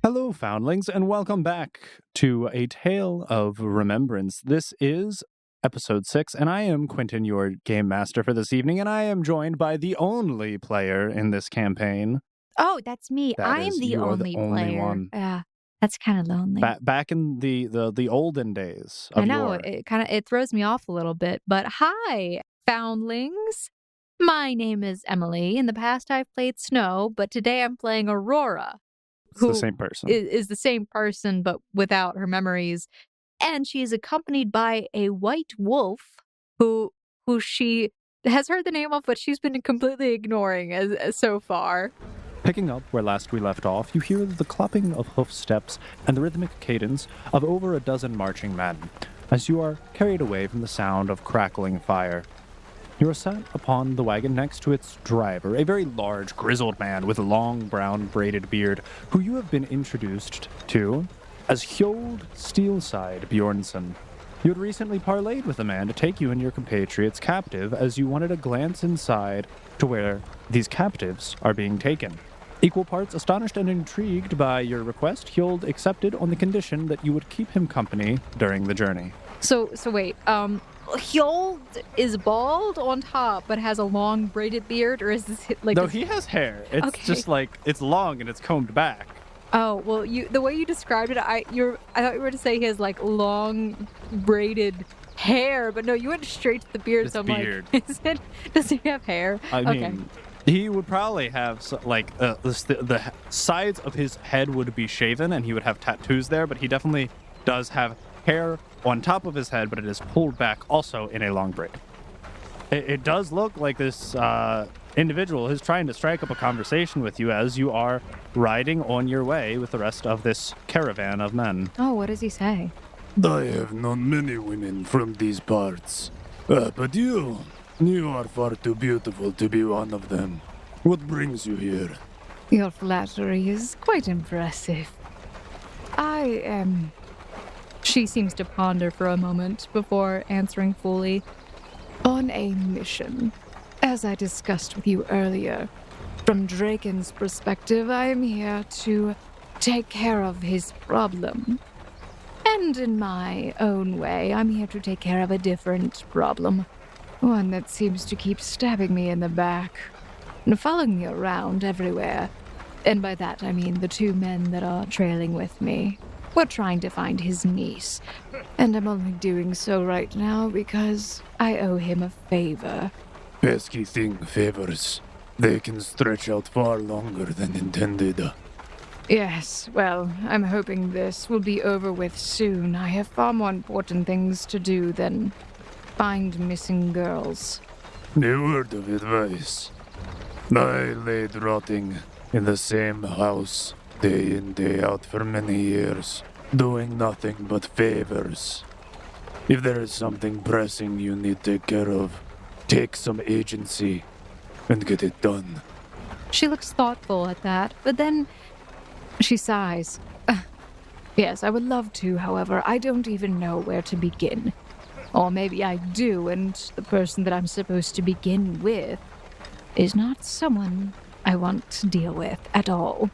Hello, foundlings, and welcome back to A Tale of Remembrance. This is episode 6, and I am Quentin, your game master for this evening, and I am joined by the only player in this campaign. Oh, that's me. You are the only player. One. Yeah, that's kind of lonely. Back in the olden days of I know, yore. it throws me off a little bit, but hi, foundlings. My name is Emily. In the past, I've played Snow, but today I'm playing Aurora. It's the same person. Is the same person, but without her memories. And she is accompanied by a white wolf who she has heard the name of, but she's been completely ignoring as so far. Picking up where last we left off, you hear the clopping of hoof steps and the rhythmic cadence of over a dozen marching men, as you are carried away from the sound of crackling fire. You are sat upon the wagon next to its driver, a very large, grizzled man with a long, brown, braided beard, who you have been introduced to as Hjold Steelside Bjornsson. You had recently parlayed with a man to take you and your compatriots captive, as you wanted a glance inside to where these captives are being taken. Equal parts astonished and intrigued by your request, Hjold accepted on the condition that you would keep him company during the journey. So wait, Hjold is bald on top, but has a long braided beard, or is this like? No, he has hair. It's okay. Just like it's long and it's combed back. Oh well, the way you described it, I thought you were to say he has like long braided hair, but no, you went straight to the beard. It's so I'm beard. like, does he have hair? I mean, he would probably have the sides of his head would be shaven, and he would have tattoos there. But he definitely does have hair on top of his head, but it is pulled back also in a long braid. It does look like this individual is trying to strike up a conversation with you as you are riding on your way with the rest of this caravan of men. Oh, what does he say? I have known many women from these parts, but you are far too beautiful to be one of them. What brings you here? Your flattery is quite impressive. I am... She seems to ponder for a moment before answering fully. On a mission. As I discussed with you earlier, from Draken's perspective, I am here to take care of his problem. And in my own way, I'm here to take care of a different problem. One that seems to keep stabbing me in the back and following me around everywhere. And by that, I mean the two men that are trailing with me. We're trying to find his niece, and I'm only doing so right now because I owe him a favor. Pesky thing, favors. They can stretch out far longer than intended. Yes, well, I'm hoping this will be over with soon. I have far more important things to do than find missing girls. A word of advice. I laid rotting in the same house, day in, day out for many years, doing nothing but favors. If there is something pressing you need to take care of, take some agency and get it done. She looks thoughtful at that, but then she sighs. Yes, I would love to, however, I don't even know where to begin. Or maybe I do, and the person that I'm supposed to begin with is not someone I want to deal with at all.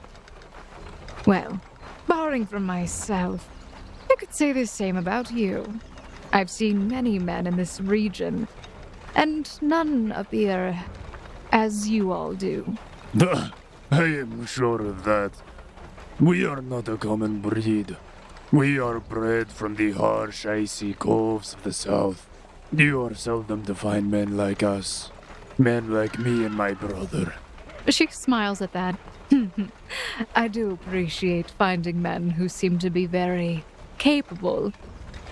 Well, barring from myself, I could say the same about you. I've seen many men in this region, and none appear as you all do. I am sure of that. We are not a common breed. We are bred from the harsh, icy coves of the south. You are seldom to find men like us. Men like me and my brother. She smiles at that. I do appreciate finding men who seem to be very capable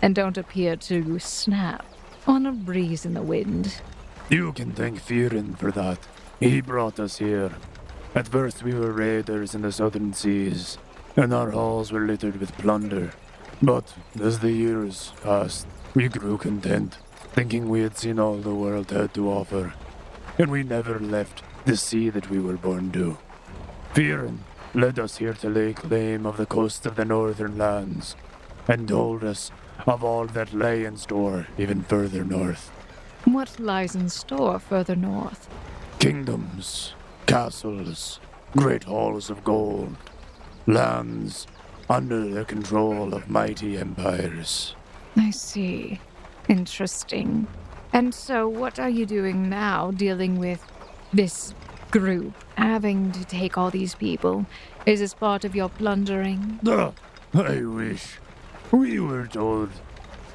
and don't appear to snap on a breeze in the wind. You can thank Fearin for that. He brought us here. At first we were raiders in the southern seas, and our halls were littered with plunder. But as the years passed, we grew content, thinking we had seen all the world had to offer, and we never left the sea that we were born to. Fearin led us here to lay claim of the coast of the northern lands, and told us of all that lay in store even further north. What lies in store further north? Kingdoms, castles, great halls of gold, lands under the control of mighty empires. I see. Interesting. And so what are you doing now, dealing with this group, having to take all these people? Is this part of your plundering? I wish. We were told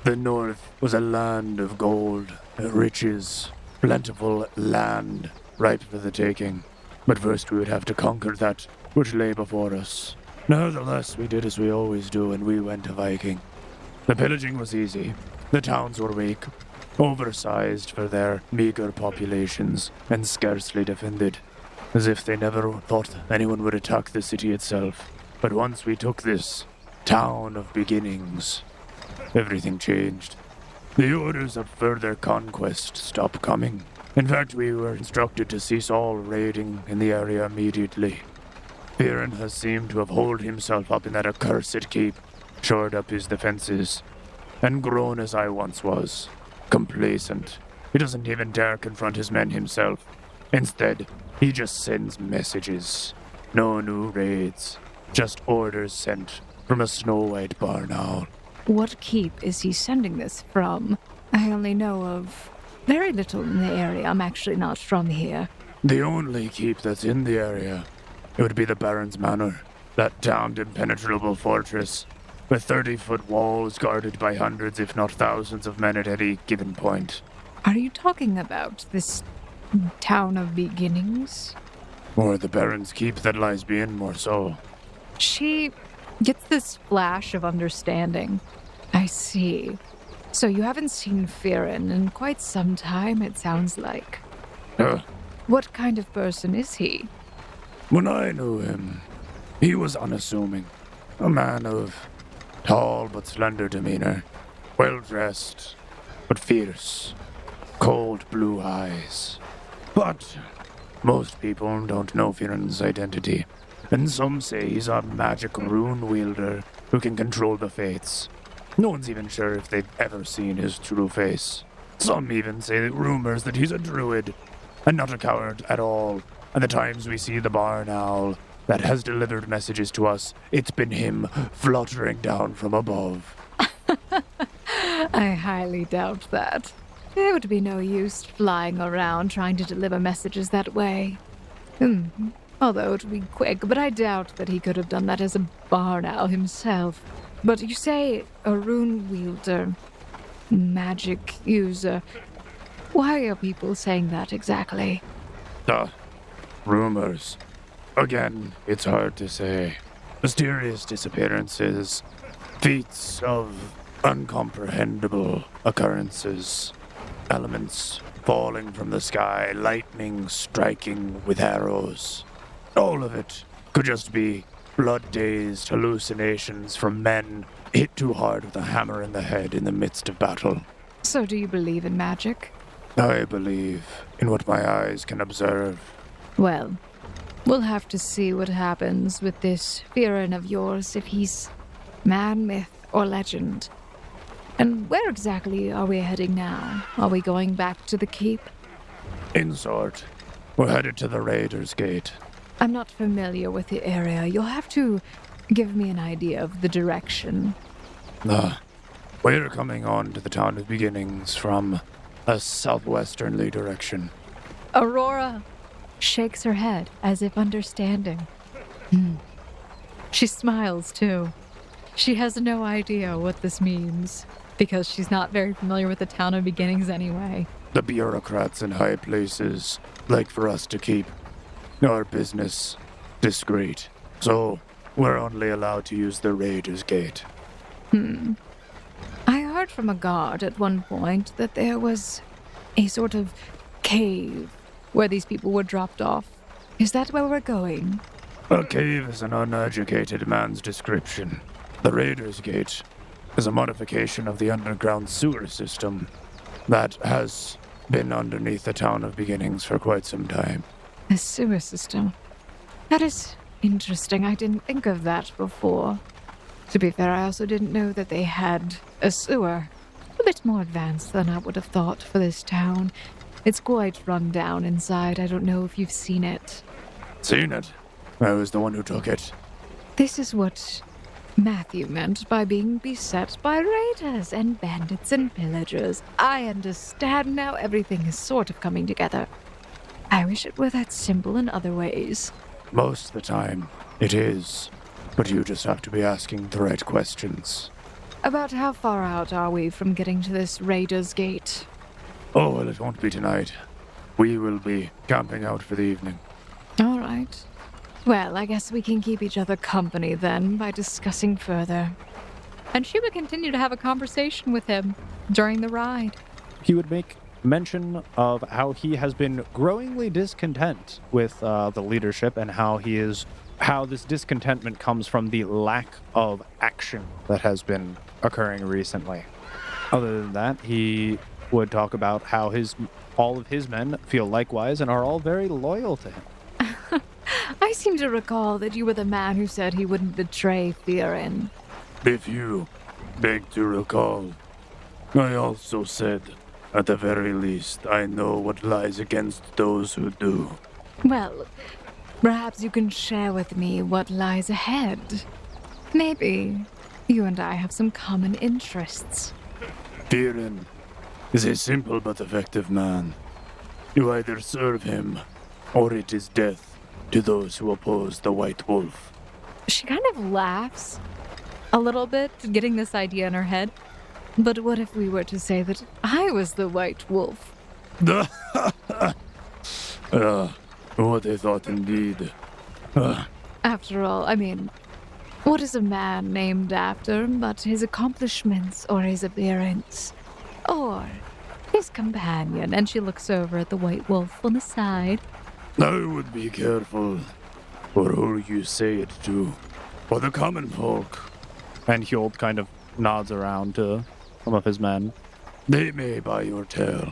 the North was a land of gold, riches, plentiful land, ripe for the taking. But first we would have to conquer that which lay before us. Nevertheless, we did as we always do, and we went to Viking. The pillaging was easy. The towns were weak, oversized for their meager populations, and scarcely defended, as if they never thought anyone would attack the city itself. But once we took this town of beginnings, everything changed. The orders of further conquest stopped coming. In fact, we were instructed to cease all raiding in the area immediately. Viren has seemed to have holed himself up in that accursed keep, shored up his defenses, and grown as I once was, complacent. He doesn't even dare confront his men himself. Instead, he just sends messages. No new raids, just orders sent from a snow-white barn owl. What keep is he sending this from? I only know of very little in the area. I'm actually not from here. The only keep that's in the area, it would be the Baron's Manor, that damned impenetrable fortress, with 30-foot walls guarded by hundreds if not thousands of men at any given point. Are you talking about this town of beginnings? Or the Baron's keep that lies beyond, more so. She gets this flash of understanding. I see. So you haven't seen Viren in quite some time, it sounds like. What kind of person is he? When I knew him, he was unassuming. A man of tall but slender demeanor, well-dressed but fierce, cold blue eyes. But most people don't know Viren's identity, and some say he's a magic rune wielder who can control the fates. No one's even sure if they've ever seen his true face. Some even say rumors that he's a druid, and not a coward at all. And the times we see the barn owl that has delivered messages to us, it's been him fluttering down from above. I highly doubt that. There would be no use flying around trying to deliver messages that way. Although it would be quick, but I doubt that he could have done that as a barn owl himself. But you say a rune wielder, magic user. Why are people saying that exactly? Rumors. Again, it's hard to say. Mysterious disappearances, feats of uncomprehendable occurrences, elements falling from the sky, lightning striking with arrows. All of it could just be blood-dazed hallucinations from men hit too hard with a hammer in the head in the midst of battle. So do you believe in magic? I believe in what my eyes can observe. Well, we'll have to see what happens with this Viren of yours, if he's man, myth, or legend. And where exactly are we heading now? Are we going back to the keep? In sort. We're headed to the Raiders' Gate. I'm not familiar with the area. You'll have to give me an idea of the direction. We're coming on to the town of beginnings from a southwesternly direction. Aurora shakes her head as if understanding. She smiles too. She has no idea what this means, because she's not very familiar with the town of beginnings anyway. The bureaucrats in high places like for us to keep our business discreet, so we're only allowed to use the Raiders' Gate. I heard from a guard at one point that there was a sort of cave where these people were dropped off. Is that where we're going? A cave is an uneducated man's description. The Raiders' Gate is a modification of the underground sewer system that has been underneath the town of beginnings for quite some time. A sewer system. That is interesting. I didn't think of that before. To be fair, I also didn't know that they had a sewer. A bit more advanced than I would have thought for this town. It's quite run down inside. I don't know if you've seen it. Seen it? I was the one who took it. This is what Matthew meant by being beset by raiders and bandits and pillagers. I understand now. Everything is sort of coming together. I wish it were that simple in other ways. Most of the time, it is. But you just have to be asking the right questions. About how far out are we from getting to this Raiders Gate? Oh, well, it won't be tonight. We will be camping out for the evening. All right. Well, I guess we can keep each other company then by discussing further. And she would continue to have a conversation with him during the ride. He would make mention of how he has been growingly discontent with the leadership and how this discontentment comes from the lack of action that has been occurring recently. Other than that, he would talk about how all of his men feel likewise and are all very loyal to him. I seem to recall that you were the man who said he wouldn't betray Theorin. If you beg to recall, I also said, at the very least, I know what lies against those who do. Well, perhaps you can share with me what lies ahead. Maybe you and I have some common interests. Theorin is a simple but effective man. You either serve him, or it is death to those who oppose the White Wolf. She kind of laughs a little bit, getting this idea in her head. But what if we were to say that I was the White Wolf? What a thought indeed. After all, I mean, what is a man named after but his accomplishments or his appearance? Or his companion? And she looks over at the White Wolf on the side. I would be careful for who you say it to, for the common folk. And Hjold kind of nods around to some of his men. They may buy your tale,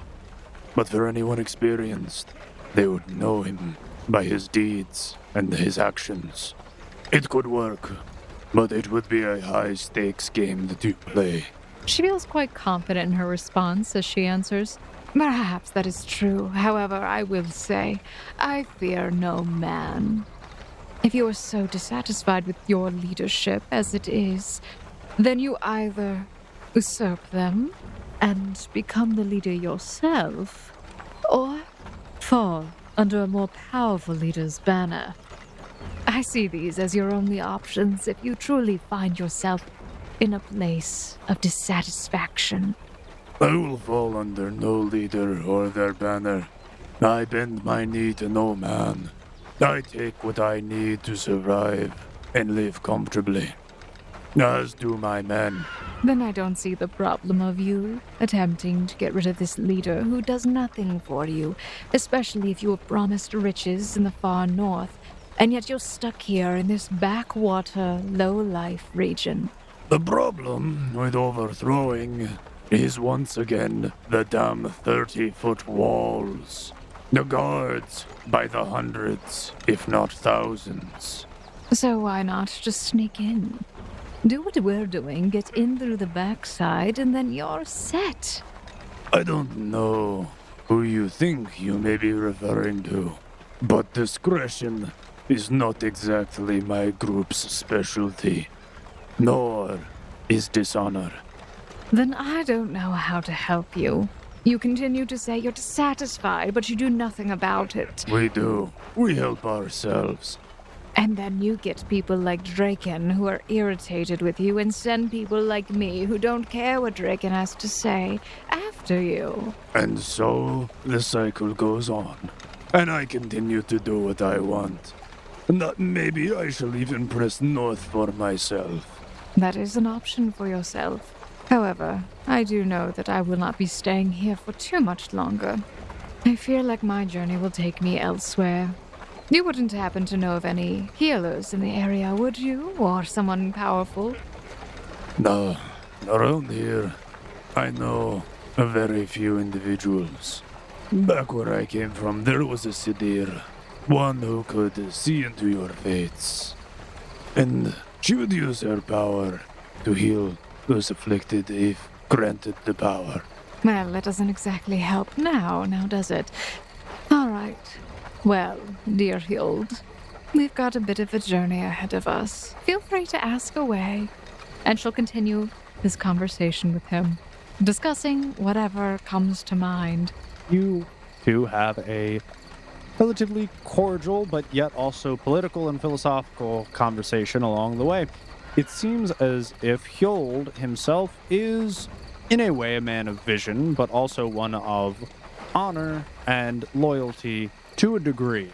but for anyone experienced, they would know him by his deeds and his actions. It could work, but it would be a high-stakes game that you play. She feels quite confident in her response as she answers. Perhaps that is true. However, I will say, I fear no man. If you are so dissatisfied with your leadership as it is, then you either usurp them and become the leader yourself, or fall under a more powerful leader's banner. I see these as your only options if you truly find yourself in a place of dissatisfaction. I will fall under no leader or their banner. I bend my knee to no man. I take what I need to survive and live comfortably, as do my men. Then I don't see the problem of you attempting to get rid of this leader who does nothing for you, especially if you were promised riches in the far north, and yet you're stuck here in this backwater, low-life region. The problem with overthrowing is once again the damn 30-foot walls. The guards by the hundreds, if not thousands. So why not just sneak in? Do what we're doing, get in through the backside, and then you're set. I don't know who you think you may be referring to, but discretion is not exactly my group's specialty, nor is dishonor. Then I don't know how to help you. You continue to say you're dissatisfied, but you do nothing about it. We do. We help ourselves. And then you get people like Draken who are irritated with you and send people like me who don't care what Draken has to say after you. And so the cycle goes on. And I continue to do what I want. And that maybe I shall even press north for myself. That is an option for yourself. However, I do know that I will not be staying here for too much longer. I fear like my journey will take me elsewhere. You wouldn't happen to know of any healers in the area, would you? Or someone powerful? No, around here, I know a very few individuals. Back where I came from, there was a Sidir, one who could see into your fates. And she would use her power to heal those afflicted if granted the power. Well, that doesn't exactly help now does it? All right. Well, dear Hjold, We've got a bit of a journey ahead of us. Feel free to ask away. And she'll continue this conversation with him, discussing whatever comes to mind. You two have a relatively cordial, but yet also political and philosophical conversation along the way. It seems as if Hjold himself is, in a way, a man of vision, but also one of honor and loyalty to a degree.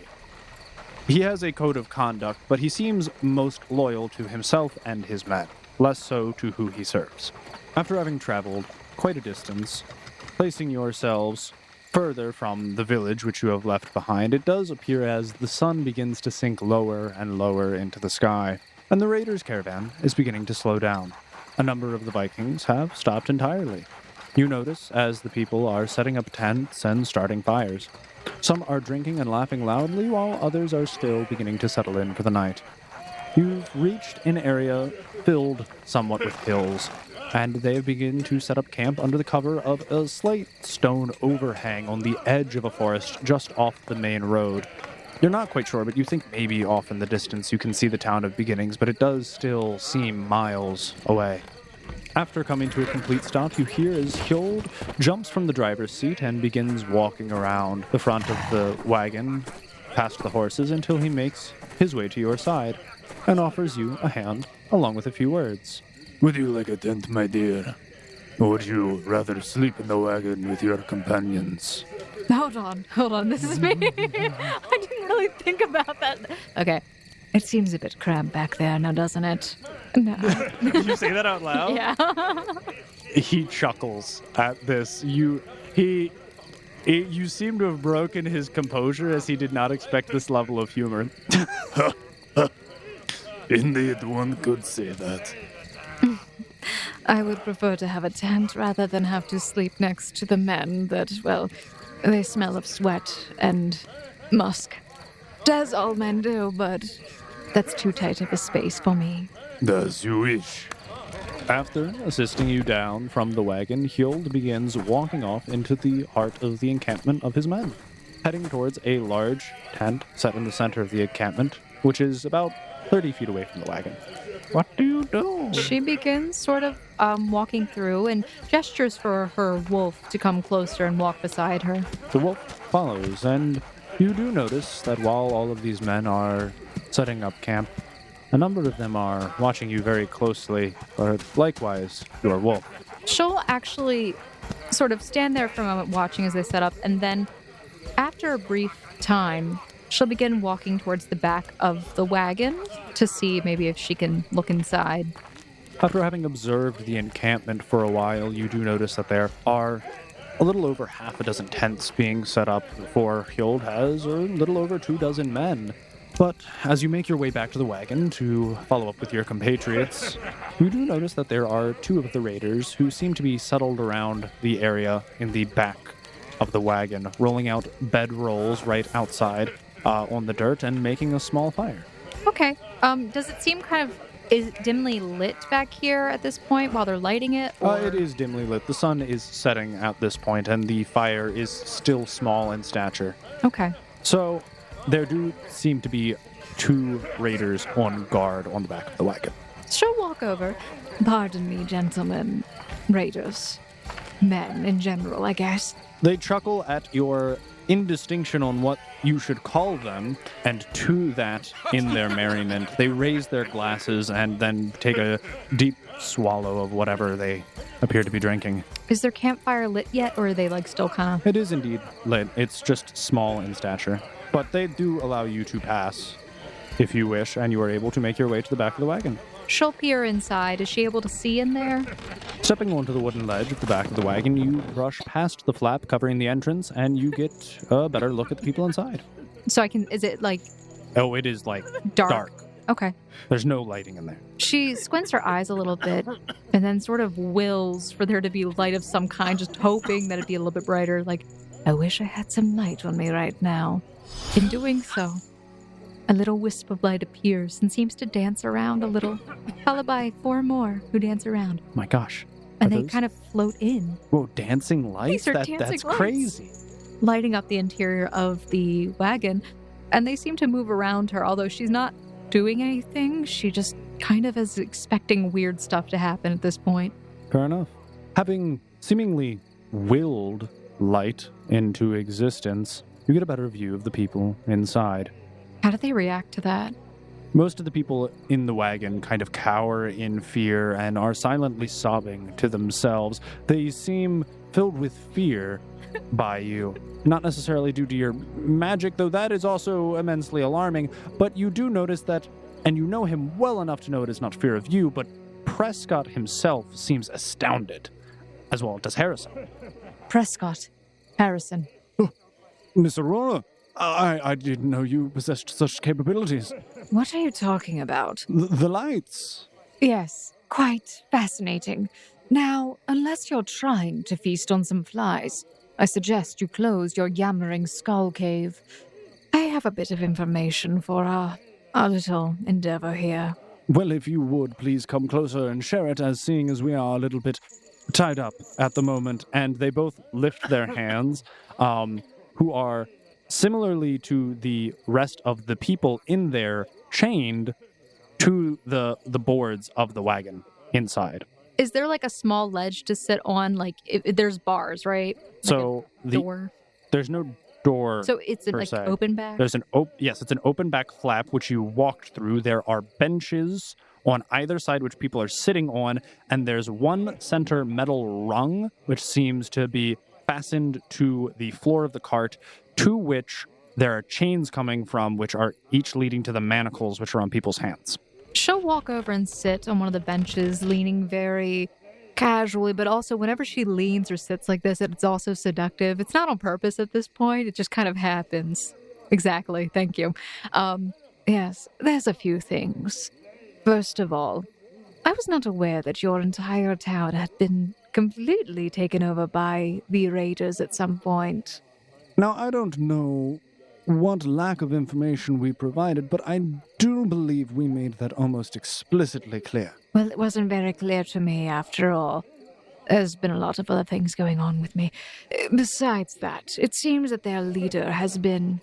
He has a code of conduct, but he seems most loyal to himself and his men, less so to who he serves. After having traveled quite a distance, placing yourselves further from the village which you have left behind, it does appear as the sun begins to sink lower and lower into the sky, and the raiders' caravan is beginning to slow down. A number of the Vikings have stopped entirely. You notice as the people are setting up tents and starting fires. Some are drinking and laughing loudly, while others are still beginning to settle in for the night. You've reached an area filled somewhat with hills, and they begin to set up camp under the cover of a slight stone overhang on the edge of a forest just off the main road. You're not quite sure, but you think maybe off in the distance you can see the town of Beginnings, but it does still seem miles away. After coming to a complete stop, you hear as Hjold jumps from the driver's seat and begins walking around the front of the wagon, past the horses, until he makes his way to your side and offers you a hand, along with a few words. Would you like a tent, my dear? Or would you rather sleep in the wagon with your companions? Hold on, this is me. I didn't really think about that. Okay. It seems a bit cramped back there now, doesn't it? No. Did you say that out loud? Yeah. He chuckles at this. You seem to have broken his composure, as he did not expect this level of humor. Indeed, one could say that. I would prefer to have a tent rather than have to sleep next to the men that, well, they smell of sweat and musk. As all men do, but that's too tight of a space for me. As you wish. After assisting you down from the wagon, Hjold begins walking off into the heart of the encampment of his men, heading towards a large tent set in the center of the encampment, which is about 30 feet away from the wagon. What do you do? She begins sort of walking through and gestures for her wolf to come closer and walk beside her. The wolf follows, and you do notice that while all of these men are setting up camp, a number of them are watching you very closely, but likewise, your wolf. She'll actually sort of stand there for a moment watching as they set up, and then after a brief time, she'll begin walking towards the back of the wagon to see maybe if she can look inside. After having observed the encampment for a while, you do notice that there are a little over half a dozen tents being set up, for Hjold has a little over 24 men. But as you make your way back to the wagon to follow up with your compatriots, you do notice that there are two of the raiders who seem to be settled around the area in the back of the wagon, rolling out bedrolls right outside on the dirt and making a small fire. Okay. Does it seem kind of is dimly lit back here at this point while they're lighting it? Or? It is dimly lit. The sun is setting at this point, and the fire is still small in stature. Okay. So there do seem to be two raiders on guard on the back of the wagon. She'll walk over. Pardon me, gentlemen. Raiders. Men in general, I guess. They chuckle at your indistinction on what you should call them, and to that, in their merriment, they raise their glasses and then take a deep swallow of whatever they appear to be drinking. Is their campfire lit yet, or are they still kind of... It is indeed lit. It's just small in stature. But they do allow you to pass, if you wish, and you are able to make your way to the back of the wagon. She'll peer inside. Is she able to see in there? Stepping onto the wooden ledge at the back of the wagon, you brush past the flap covering the entrance, and you get a better look at the people inside. So I can... Is it, like... Oh, it is, like, dark. Okay. There's no lighting in there. She squints her eyes a little bit and then sort of wills for there to be light of some kind, just hoping that it'd be a little bit brighter. Like, I wish I had some light on me right now. In doing so, a little wisp of light appears and seems to dance around a little, followed by 4 more who dance around. My gosh. And they kind of float in. Whoa, dancing lights? These are dancing that's lights. crazy. Lighting up the interior of the wagon. and they seem to move around her, although she's not doing anything. She just kind of is expecting weird stuff to happen at this point. Fair enough. Having seemingly willed light into existence, you get a better view of the people inside. How do they react to that? Most of the people in the wagon kind of cower in fear and are silently sobbing to themselves. They seem filled with fear by you. Not necessarily due to your magic, though that is also immensely alarming, but you do notice that, and you know him well enough to know it is not fear of you, but Prescott himself seems astounded, as well does Harrison. Prescott. Harrison. Miss Aurora, I didn't know you possessed such capabilities. What are you talking about? The lights. Yes, quite fascinating. Now, unless you're trying to feast on some flies, I suggest you close your yammering skull cave. I have a bit of information for our little endeavor here. Well, if you would, please come closer and share it, as seeing as we are a little bit Tied up at the moment, and they both lift their hands, who are similarly to the rest of the people in there, chained to the boards of the wagon inside. Is there like a small ledge to sit on? Like, there's bars, right? So like door. There's no door. So it's per like se. open back. There's yes, it's an open back flap which you walked through. There are benches on either side which people are sitting on, and there's one center metal rung which seems to be fastened to the floor of the cart, to which there are chains coming from, which are each leading to the manacles which are on people's hands. She'll walk over and sit on one of the benches, leaning very casually, but also whenever she leans or sits like this, it's also seductive. It's not on purpose at this point. It just kind of happens. Exactly. Thank you. Yes, there's a few things. First of all, I was not aware that your entire town had been completely taken over by the raiders at some point. Now, I don't know what lack of information we provided, but I do believe we made that almost explicitly clear. Well, it wasn't very clear to me, after all. There's been a lot of other things going on with me. Besides that, it seems that their leader has been,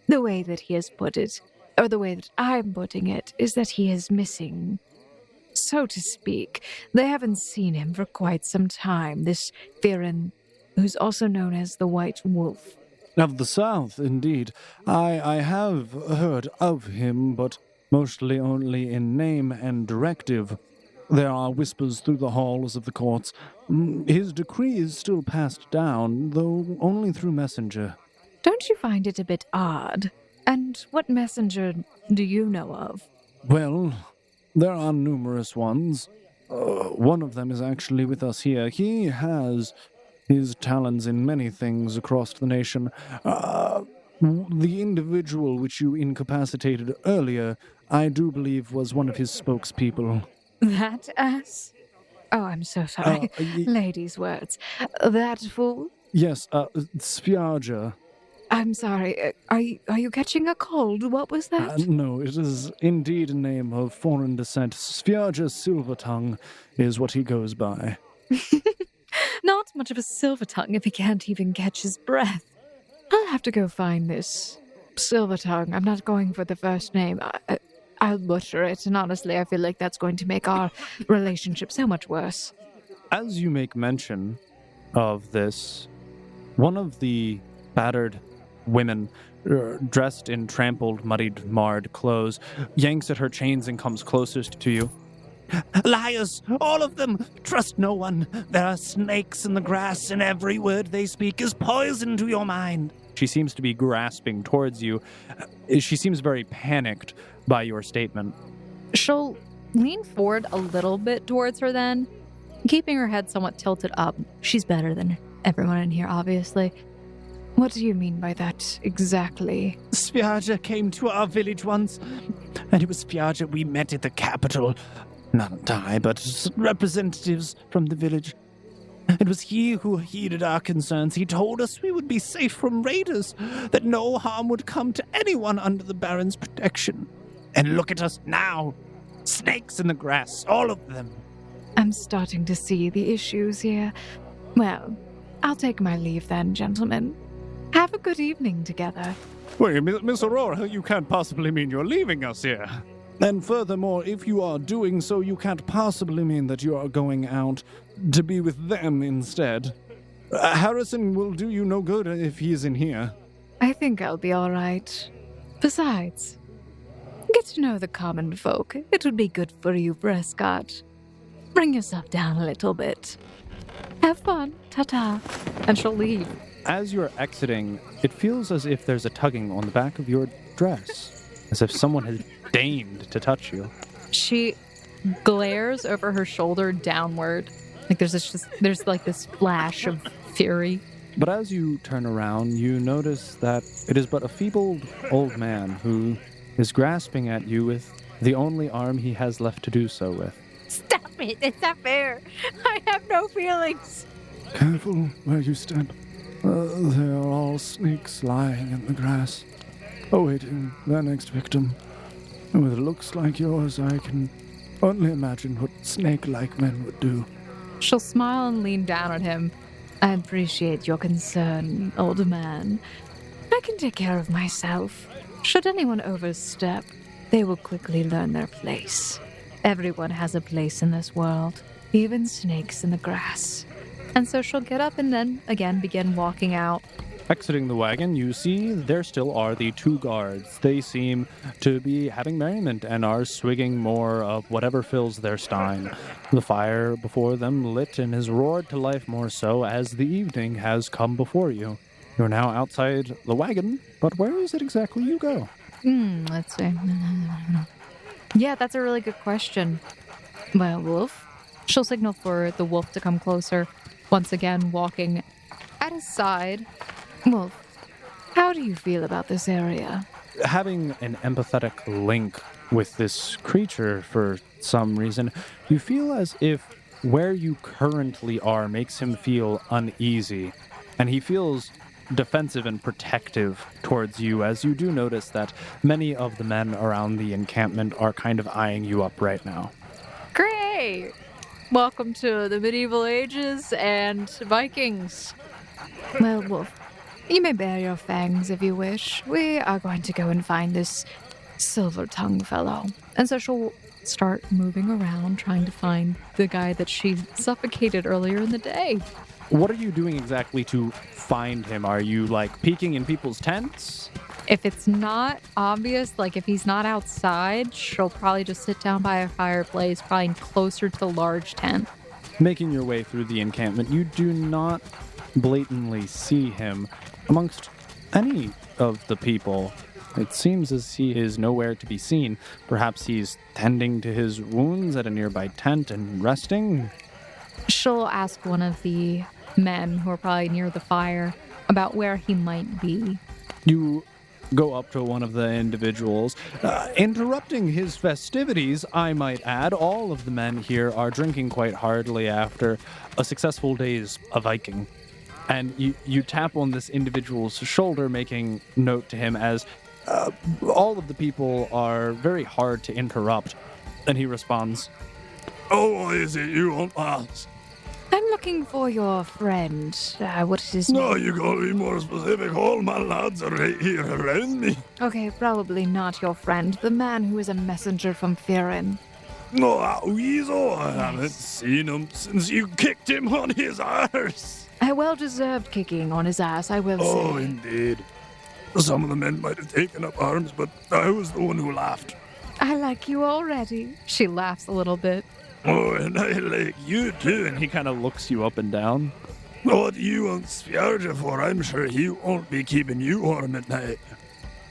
the way that he has put it, or the way that I'm putting it, is that he is missing, so to speak. They haven't seen him for quite some time, this Viren, who's also known as the White Wolf. Of the South, indeed. I have heard of him, but mostly only in name and directive. There are whispers through the halls of the courts. His decree is still passed down, though only through messenger. Don't you find it a bit odd? And what messenger do you know of? Well, there are numerous ones. One of them is actually with us here. He has his talons in many things across the nation. The individual which you incapacitated earlier, I do believe was one of his spokespeople. That ass? Oh, I'm so sorry. Ladies' words. That fool? Yes, Spiaggia. I'm sorry. Are you catching a cold? What was that? No, it is indeed a name of foreign descent. Spiaggia Silvertongue is what he goes by. Not much of a silver tongue if he can't even catch his breath. I'll have to go find this silver tongue. I'm not going for the first name. I'll butcher it, and honestly, I feel like that's going to make our relationship so much worse. As you make mention of this, one of the battered women, dressed in trampled, muddied, marred clothes, yanks at her chains and comes closest to you. Liars, all of them. Trust no one. There are snakes in the grass, and every word they speak is poison to your mind. She seems to be grasping towards you. She seems very panicked by your statement. She'll lean forward a little bit towards her then, keeping her head somewhat tilted up. She's better than everyone in here, obviously. What do you mean by that exactly? Spiaggia came to our village once, and it was Spiaggia we met at the capital. Not I, but representatives from the village. It was he who heeded our concerns. He told us we would be safe from raiders, that no harm would come to anyone under the Baron's protection. And look at us now. Snakes in the grass, all of them. I'm starting to see the issues here. Well, I'll take my leave then, gentlemen. Have a good evening together. Wait, Miss Aurora, you can't possibly mean you're leaving us here. And furthermore, if you are doing so, you can't possibly mean that you are going out to be with them instead. Harrison will do you no good if he's in here. I think I'll be all right. Besides, get to know the common folk. It would be good for you, Prescott. Bring yourself down a little bit. Have fun. Ta-ta. And she'll leave. As you're exiting, it feels as if there's a tugging on the back of your dress, as if someone has deigned to touch you. She glares over her shoulder downward. Like there's this flash of fury. But as you turn around, you notice that it is but a feeble old man who is grasping at you with the only arm he has left to do so with. Stop it! It's not fair! I have no feelings! Careful where you step. They are all snakes lying in the grass, awaiting their next victim. And with looks like yours, I can only imagine what snake-like men would do. She'll smile and lean down at him. I appreciate your concern, old man. I can take care of myself. Should anyone overstep, they will quickly learn their place. Everyone has a place in this world, even snakes in the grass. And so she'll get up and then, again, begin walking out. Exiting the wagon, you see there still are the two guards. They seem to be having merriment and are swigging more of whatever fills their stein. The fire before them lit and has roared to life more so as the evening has come before you. You're now outside the wagon, but where is it exactly you go? Let's see. Yeah, that's a really good question. Well, Wolf. She'll signal for the wolf to come closer, once again walking at his side. Wolf, how do you feel about this area? Having an empathetic link with this creature for some reason, you feel as if where you currently are makes him feel uneasy, and he feels defensive and protective towards you, as you do notice that many of the men around the encampment are kind of eyeing you up right now. Great! Welcome to the medieval ages and Vikings. Well, Wolf, you may bare your fangs if you wish. We are going to go and find this silver-tongued fellow. And so she'll start moving around, trying to find the guy that she suffocated earlier in the day. What are you doing exactly to find him? Are you, peeking in people's tents? If it's not obvious, if he's not outside, she'll probably just sit down by a fireplace, probably closer to the large tent. Making your way through the encampment, you do not blatantly see him amongst any of the people. It seems as he is nowhere to be seen. Perhaps he's tending to his wounds at a nearby tent and resting. She'll ask one of the men who are probably near the fire about where he might be. You go up to one of the individuals, interrupting his festivities, I might add. All of the men here are drinking quite heartily after a successful day's of Viking. And you tap on this individual's shoulder, making note to him as all of the people are very hard to interrupt. And he responds, Oh, what is it you want, lads? I'm looking for your friend. What is his name? No, you gotta be more specific. All my lads are right here around me. Okay, probably not your friend. The man who is a messenger from Firin. No, that weasel. I haven't seen him since you kicked him on his arse. A well-deserved kicking on his ass, I will say. Oh, indeed. Some of the men might have taken up arms, but I was the one who laughed. I like you already. She laughs a little bit. Oh, and I like you too. and he kind of looks you up and down. What do you want Spjarja for? I'm sure he won't be keeping you warm at night.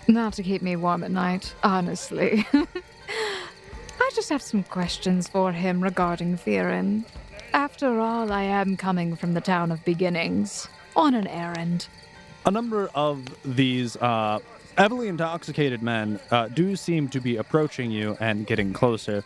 Not to keep me warm at night, honestly. I just have some questions for him regarding Firin. After all, I am coming from the town of beginnings, on an errand. A number of these heavily intoxicated men do seem to be approaching you and getting closer.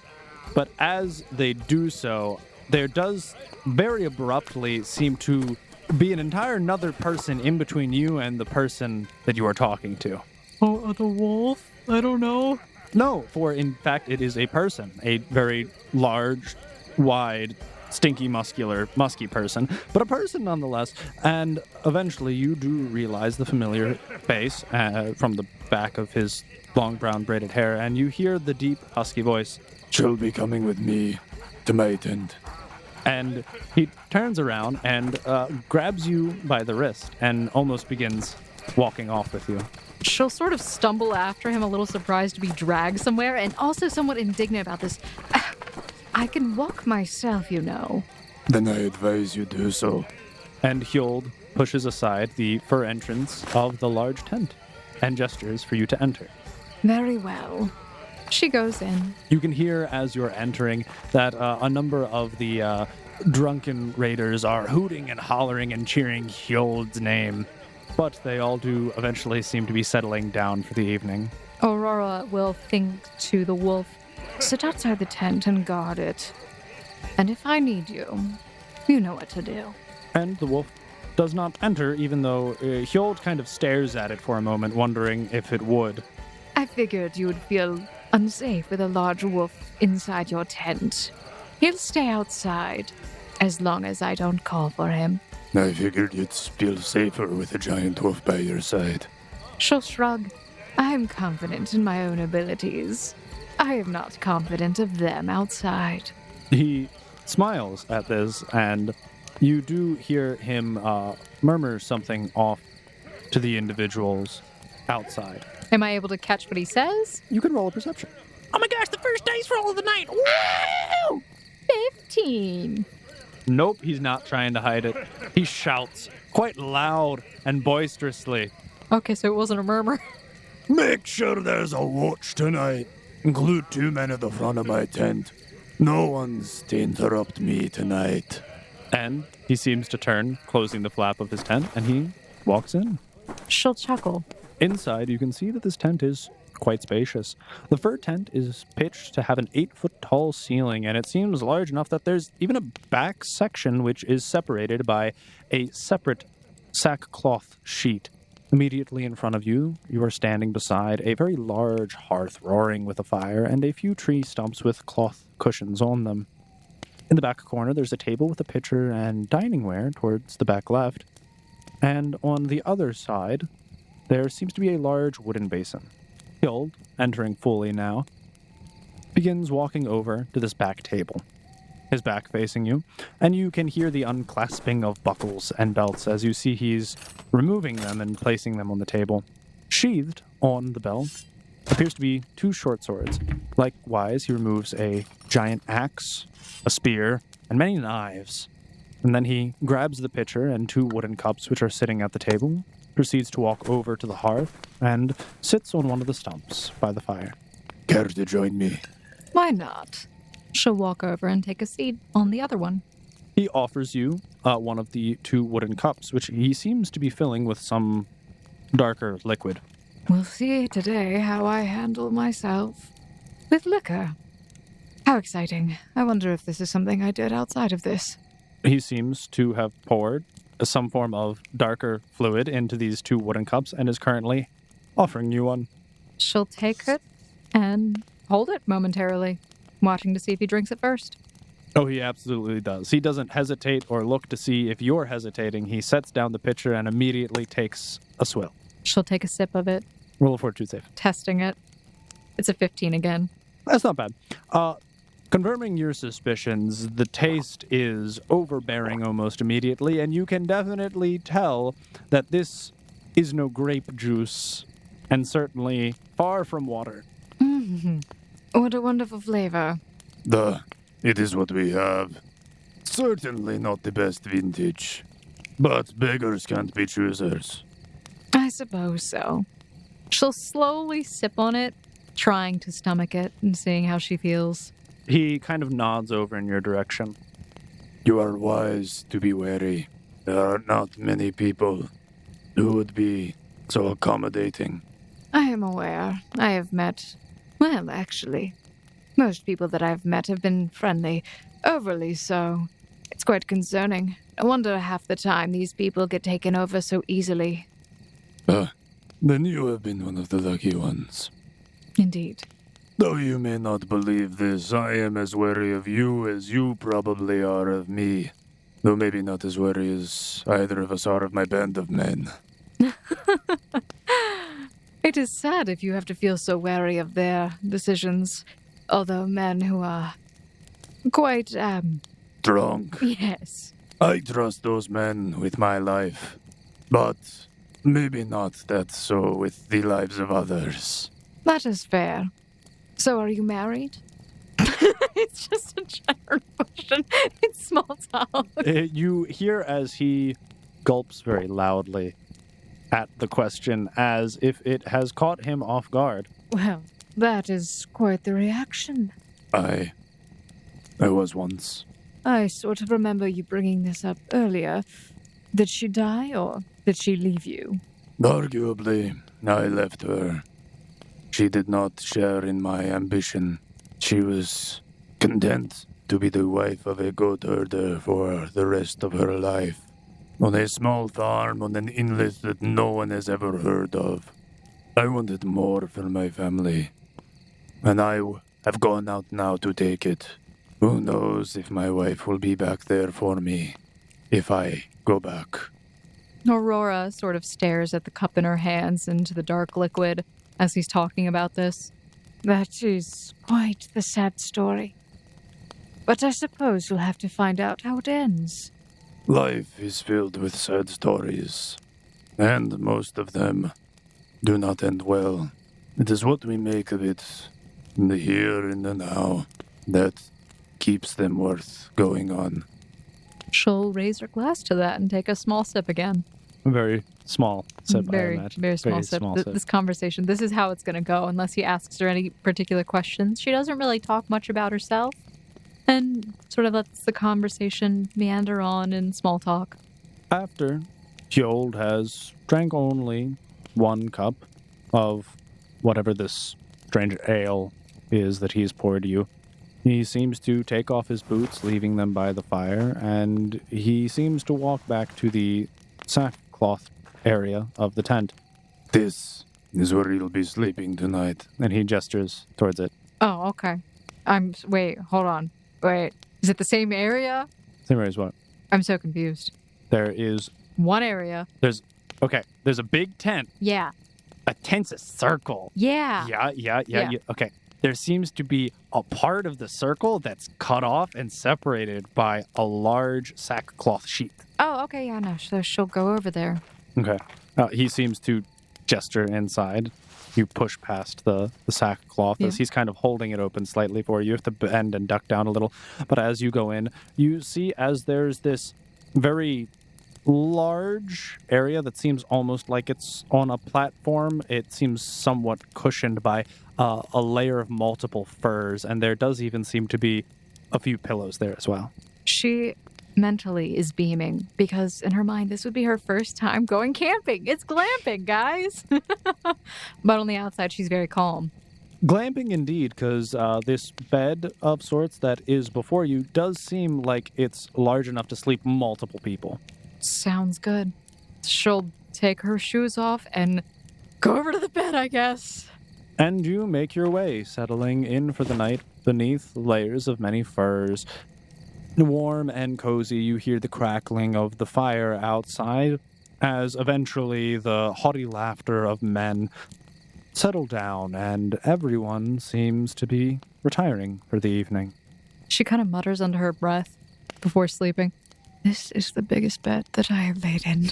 But as they do so, there does very abruptly seem to be an entire another person in between you and the person that you are talking to. Oh, the wolf? I don't know. No, for in fact it is a person, a very large, wide, stinky, musky person, but a person nonetheless. And eventually you do realize the familiar face from the back of his long brown braided hair, and you hear the deep, husky voice. She'll be coming with me to my tent. And he turns around and grabs you by the wrist and almost begins walking off with you. She'll sort of stumble after him, a little surprised to be dragged somewhere, and also somewhat indignant about this. I can walk myself, you know. Then I advise you do so. And Hjold pushes aside the fur entrance of the large tent and gestures for you to enter. Very well. She goes in. You can hear as you're entering that a number of the drunken raiders are hooting and hollering and cheering Hjold's name, but they all do eventually seem to be settling down for the evening. Aurora will think to the wolf, sit outside the tent and guard it. And if I need you, you know what to do. And the wolf does not enter, even though Hjold kind of stares at it for a moment, wondering if it would. I figured you would feel unsafe with a large wolf inside your tent. He'll stay outside, as long as I don't call for him. I figured you'd feel safer with a giant wolf by your side. She'll shrug. I'm confident in my own abilities. I am not confident of them outside. He smiles at this, and you do hear him murmur something off to the individuals outside. Am I able to catch what he says? You can roll a perception. Oh my gosh, the first dice roll of the night. Woo! 15. Nope, he's not trying to hide it. He shouts quite loud and boisterously. Okay, so it wasn't a murmur. Make sure there's a watch tonight. Include 2 men at the front of my tent. No one's to interrupt me tonight. And he seems to turn, closing the flap of his tent, and he walks in. She'll chuckle. Inside, you can see that this tent is quite spacious. The fur tent is pitched to have an 8-foot-tall ceiling, and it seems large enough that there's even a back section which is separated by a separate sackcloth sheet. Immediately in front of you, you are standing beside a very large hearth roaring with a fire and a few tree stumps with cloth cushions on them. In the back corner, there's a table with a pitcher and diningware towards the back left. And on the other side, there seems to be a large wooden basin. Hjold, entering fully now, begins walking over to this back table, his back facing you, and you can hear the unclasping of buckles and belts as you see he's removing them and placing them on the table. Sheathed on the belt appears to be 2 short swords. Likewise, he removes a giant axe, a spear, and many knives. And then he grabs the pitcher and 2 wooden cups which are sitting at the table, proceeds to walk over to the hearth, and sits on one of the stumps by the fire. Care to join me? Why not? She'll walk over and take a seat on the other one. He offers you one of the 2 wooden cups, which he seems to be filling with some darker liquid. We'll see today how I handle myself with liquor. How exciting. I wonder if this is something I did outside of this. He seems to have poured some form of darker fluid into these 2 wooden cups and is currently offering you one. She'll take it and hold it momentarily, watching to see if he drinks it first. Oh, he absolutely does. He doesn't hesitate or look to see if you're hesitating. He sets down the pitcher and immediately takes a swill. She'll take a sip of it, Roll a fortitude save. testing it. It's a 15 again. That's not bad. Confirming your suspicions, the taste is overbearing almost immediately, and you can definitely tell that this is no grape juice, and certainly far from water. What a wonderful flavor. It is what we have. Certainly not the best vintage. But beggars can't be choosers. I suppose so. She'll slowly sip on it, trying to stomach it and seeing how she feels. He kind of nods over in your direction. You are wise to be wary. There are not many people who would be so accommodating. I am aware. I have met... Well, actually, most people that I've met have been friendly. Overly so. It's quite concerning. I wonder half the time these people get taken over so easily. Then you have been one of the lucky ones. Indeed. Though you may not believe this, I am as wary of you as you probably are of me. Though maybe not as wary as either of us are of my band of men. It is sad if you have to feel so wary of their decisions. Although men who are quite, Drunk. yes. I trust those men with my life. But maybe not that so with the lives of others. That is fair. So are you married? It's just a general question. It's small talk. You hear as he gulps very loudly at the question, as if it has caught him off guard. Well, that is quite the reaction. I was once. I sort of remember you bringing this up earlier. Did she die or did she leave you? Arguably, I left her. She did not share in my ambition. She was content to be the wife of a goat herder for the rest of her life. On a small farm on an inlet that no one has ever heard of. I wanted more for my family. And I have gone out now to take it. Who knows if my wife will be back there for me, if I go back. Aurora sort of stares at the cup in her hands into the dark liquid as he's talking about this. That is quite the sad story. But I suppose you'll have to find out how it ends. Life is filled with sad stories, and most of them do not end well. It is what we make of it, in the here and the now, that keeps them worth going on. She'll raise her glass to that and take a small sip again. A very small sip, I Very, imagine. very small sip. This conversation, this is how it's going to go unless he asks her any particular questions. She doesn't really talk much about herself and sort of lets the conversation meander on in small talk. After Hjold has drank only one cup of whatever this strange ale is that he's poured you, he seems to take off his boots, leaving them by the fire, and he seems to walk back to the sackcloth area of the tent. This is where you'll be sleeping tonight. And he gestures towards it. Oh, okay. Wait, hold on. Wait, is it the same area? Same way as what? I'm so confused. There is... One area. There's a big tent. Yeah. A tent's a circle. Yeah. Yeah. Okay. There seems to be a part of the circle that's cut off and separated by a large sackcloth sheet. Oh, okay, yeah, no, so she'll go over there. Okay. He seems to gesture inside. You push past the sackcloth as he's kind of holding it open slightly for you. You have to bend and duck down a little. But as you go in, you see as there's this very large area that seems almost like it's on a platform. It seems somewhat cushioned by a layer of multiple furs, and there does even seem to be a few pillows there as well. She mentally is beaming because in her mind this would be her first time going camping. It's glamping, guys. But on the outside she's very calm. Glamping indeed, because this bed of sorts that is before you does seem like it's large enough to sleep multiple people. Sounds good. She'll take her shoes off and go over to the bed, I guess. And you make your way, settling in for the night beneath layers of many furs. Warm and cozy, you hear the crackling of the fire outside, as eventually the haughty laughter of men settle down, and everyone seems to be retiring for the evening. She kind of mutters under her breath before sleeping. This is the biggest bed that I have laid in.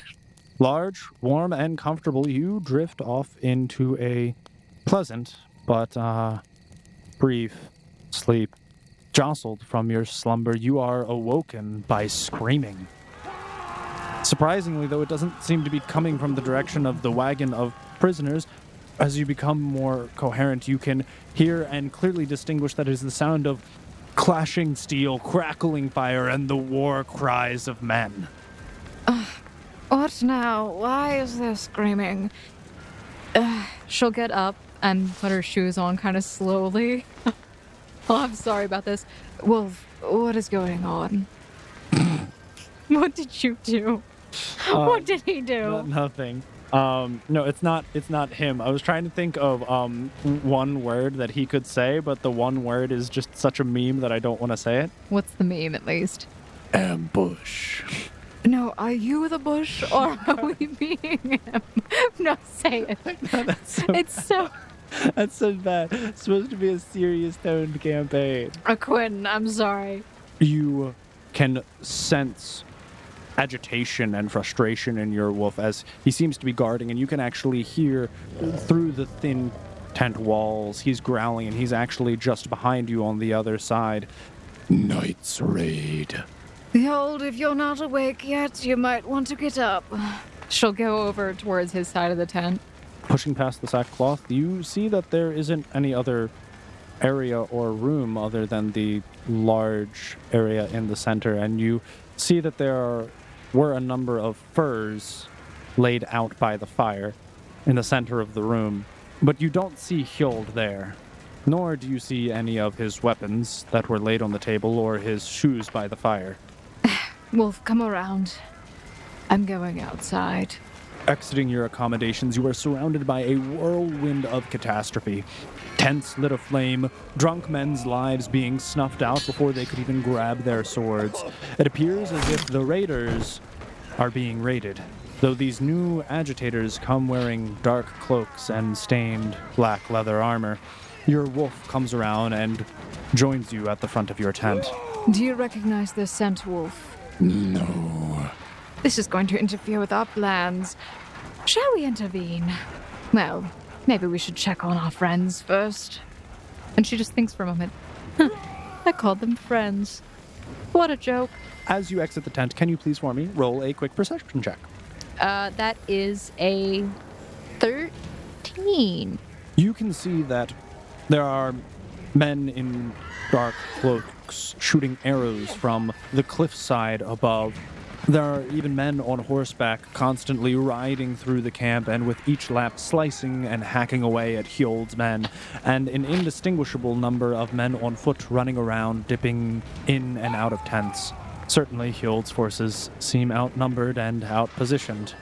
Large, warm, and comfortable, you drift off into a pleasant but brief sleep. Jostled from your slumber, you are awoken by screaming. Surprisingly, though, it doesn't seem to be coming from the direction of the wagon of prisoners. As you become more coherent, you can hear and clearly distinguish that it is the sound of clashing steel, crackling fire, and the war cries of men. What now? Why is there screaming? She'll get up and put her shoes on kind of slowly. Oh, I'm sorry about this. Wolf, what is going on? What did you do? What did he do? Nothing. No, it's not him. I was trying to think of one word that he could say, but the one word is just such a meme that I don't want to say it. What's the meme, at least? Ambush. No, are you the bush or are we being him? No, say it. It's so... That's so bad. It's supposed to be a serious toned campaign. Quinn, I'm sorry. You can sense agitation and frustration in your wolf as he seems to be guarding, and you can actually hear through the thin tent walls. He's growling, and he's actually just behind you on the other side. Night's raid. Hjold, if you're not awake yet, you might want to get up. She'll go over towards his side of the tent. Pushing past the sackcloth, you see that there isn't any other area or room other than the large area in the center, and you see that there were a number of furs laid out by the fire in the center of the room, but you don't see Hjold there, nor do you see any of his weapons that were laid on the table or his shoes by the fire. Wolf, come around. I'm going outside. Exiting your accommodations, you are surrounded by a whirlwind of catastrophe. Tents lit aflame, drunk men's lives being snuffed out before they could even grab their swords. It appears as if the raiders are being raided, though these new agitators come wearing dark cloaks and stained black leather armor. Your wolf comes around and joins you at the front of your tent. Do you recognize the scent, Wolf? No. This is going to interfere with our plans. Shall we intervene? Well, maybe we should check on our friends first. And she just thinks for a moment. I called them friends. What a joke. As you exit the tent, can you please for me roll a quick perception check? That is a 13. You can see that there are men in dark cloaks shooting arrows from the cliffside above. There are even men on horseback constantly riding through the camp and with each lap slicing and hacking away at Hjold's men, and an indistinguishable number of men on foot running around, dipping in and out of tents. Certainly Hjold's forces seem outnumbered and outpositioned.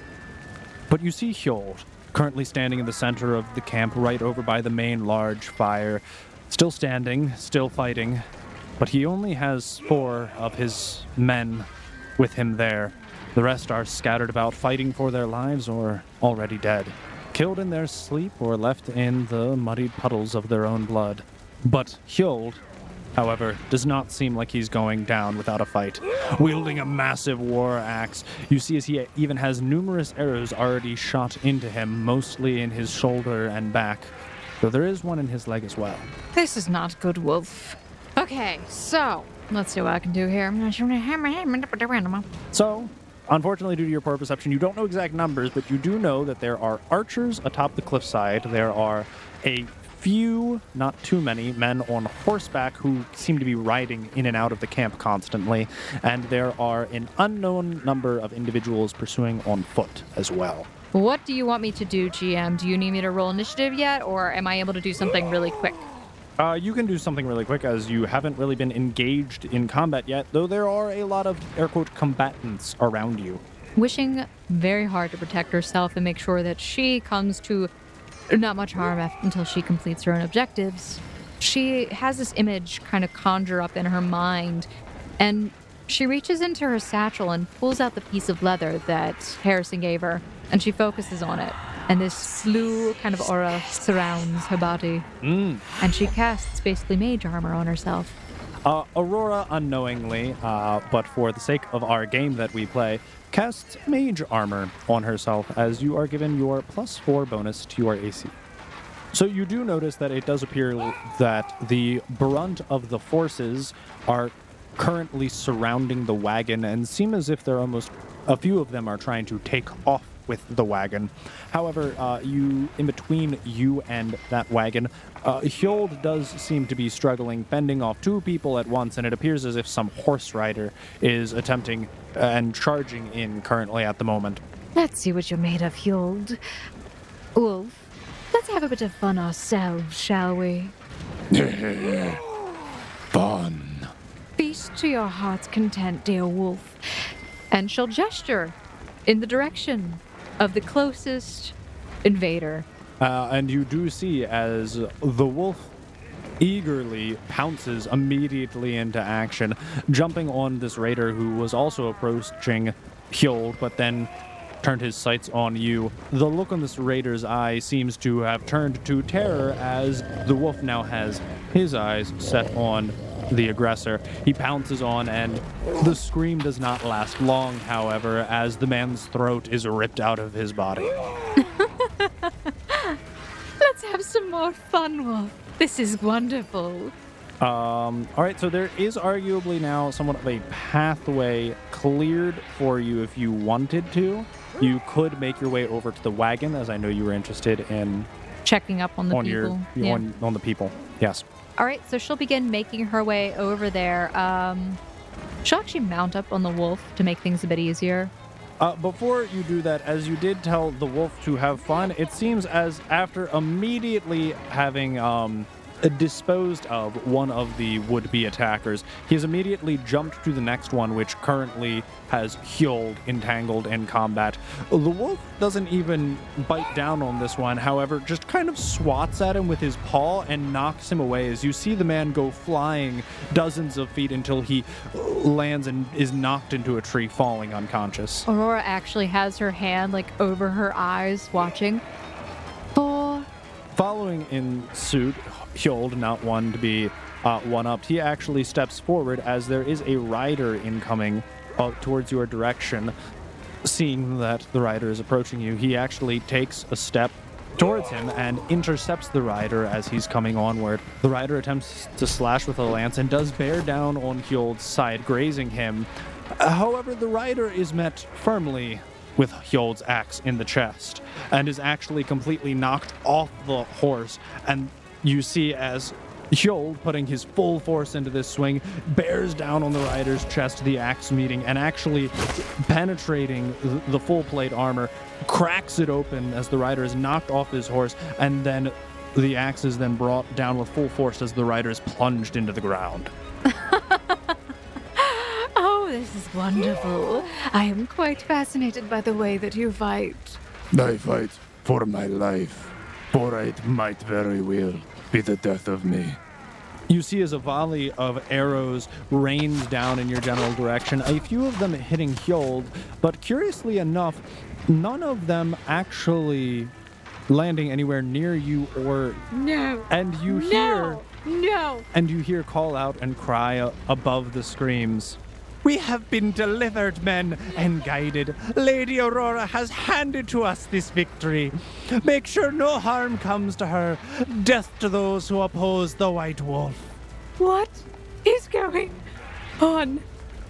But you see Hjold, currently standing in the center of the camp right over by the main large fire, still standing, still fighting, but he only has 4 of his men with him there. The rest are scattered about fighting for their lives or already dead, killed in their sleep or left in the muddied puddles of their own blood. But Hjold, however, does not seem like he's going down without a fight. Wielding a massive war axe, you see as he even has numerous arrows already shot into him, mostly in his shoulder and back, though there is one in his leg as well. This is not good, Wolf. Okay, so let's see what I can do here. So, unfortunately, due to your poor perception, you don't know exact numbers, but you do know that there are archers atop the cliffside. There are a few, not too many, men on horseback who seem to be riding in and out of the camp constantly, and there are an unknown number of individuals pursuing on foot as well. What do you want me to do, GM? Do you need me to roll initiative yet, or am I able to do something really quick? You can do something really quick, as you haven't really been engaged in combat yet, though there are a lot of, air quote, combatants around you. Wishing very hard to protect herself and make sure that she comes to not much harm until she completes her own objectives, she has this image kind of conjure up in her mind, and she reaches into her satchel and pulls out the piece of leather that Harrison gave her, and she focuses on it. And this blue kind of aura surrounds her body. And she casts basically mage armor on herself. Aurora, unknowingly, but for the sake of our game that we play, casts mage armor on herself as you are given your +4 bonus to your AC. So you do notice that it does appear that the brunt of the forces are currently surrounding the wagon and seem as if they're almost, a few of them are trying to take off with the wagon. However, in between you and that wagon, Hjold does seem to be struggling, fending off 2 people at once, and it appears as if some horse rider is attempting and charging in currently at the moment. Let's see what you're made of, Hjold. Wolf, let's have a bit of fun ourselves, shall we? Fun. Feast to your heart's content, dear Wolf. And she'll gesture in the direction of the closest invader. And you do see as the wolf eagerly pounces immediately into action, jumping on this raider who was also approaching Hjold, but then turned his sights on you. The look on this raider's eye seems to have turned to terror as the wolf now has his eyes set on the aggressor. He pounces on, and the scream does not last long, however, as the man's throat is ripped out of his body. Let's have some more fun, Wolf. This is wonderful. All right, so there is arguably now somewhat of a pathway cleared for you if you wanted to. You could make your way over to the wagon, as I know you were interested in Checking up on the people. on the people. Yes. All right, so she'll begin making her way over there. She'll actually mount up on the wolf to make things a bit easier. Before you do that, as you did tell the wolf to have fun, it seems as after immediately having disposed of one of the would-be attackers, he has immediately jumped to the next one, which currently has Hjold entangled in combat. The wolf doesn't even bite down on this one, however, just kind of swats at him with his paw and knocks him away as you see the man go flying dozens of feet until he lands and is knocked into a tree, falling unconscious. Aurora actually has her hand over her eyes, watching. Following in suit, Hjold, not one to be one-upped, he actually steps forward as there is a rider incoming towards your direction. Seeing that the rider is approaching you, he actually takes a step towards him and intercepts the rider as he's coming onward. The rider attempts to slash with a lance and does bear down on Hjold's side, grazing him. However, the rider is met firmly with Hjold's axe in the chest and is actually completely knocked off the horse. And you see as Hjold, putting his full force into this swing, bears down on the rider's chest, the axe meeting, and actually penetrating the full plate armor, cracks it open as the rider is knocked off his horse, and then the axe is then brought down with full force as the rider is plunged into the ground. Oh, this is wonderful. I am quite fascinated by the way that you fight. I fight for my life, for it might very well be the death of me. You see as a volley of arrows rains down in your general direction, a few of them hitting Hjold, but curiously enough, none of them actually landing anywhere near you or... No. And you hear... No. And you hear call out and cry above the screams. We have been delivered, men, and guided. Lady Aurora has handed to us this victory. Make sure no harm comes to her. Death to those who oppose the White Wolf. What is going on?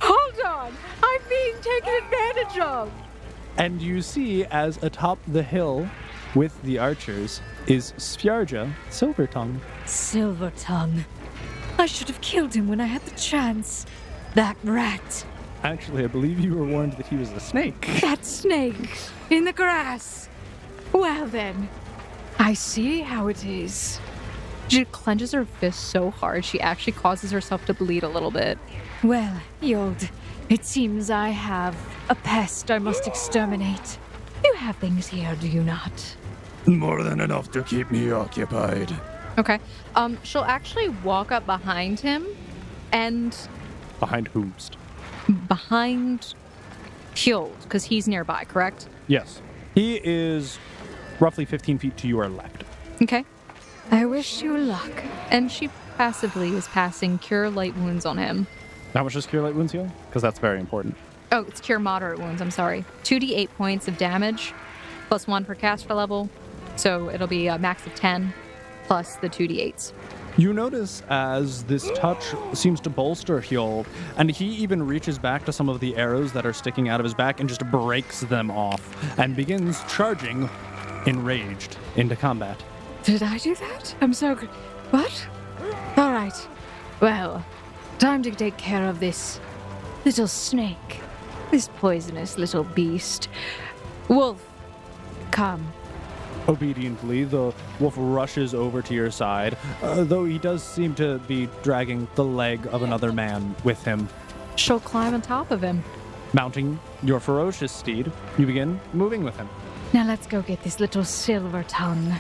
Hold on. I'm being taken advantage of. And you see as atop the hill with the archers is Spjarja Silvertongue. Silvertongue. I should have killed him when I had the chance. That rat. Actually, I believe you were warned that he was a snake. That snake in the grass. Well then, I see how it is. She clenches her fist so hard she actually causes herself to bleed a little bit. Well, Hjold, it seems I have a pest I must exterminate. You have things here, do you not? More than enough to keep me occupied. Okay. She'll actually walk up behind him and... Behind whomst? Behind Hjold, because he's nearby, correct? Yes. He is roughly 15 feet to your left. Okay. I wish you luck. And she passively is passing Cure Light Wounds on him. How much does Cure Light Wounds heal? Because that's very important. Oh, it's Cure Moderate Wounds, I'm sorry. 2d8 points of damage, plus 1 per caster level. So it'll be a max of 10, plus the 2d8s. You notice as this touch seems to bolster Hjold, and he even reaches back to some of the arrows that are sticking out of his back and just breaks them off, and begins charging, enraged, into combat. Did I do that? I'm so good. What? All right. Well, time to take care of this little snake. This poisonous little beast. Wolf, come. Obediently, the wolf rushes over to your side, though he does seem to be dragging the leg of another man with him. She'll climb on top of him. Mounting your ferocious steed, you begin moving with him. Now let's go get this little silver tongue.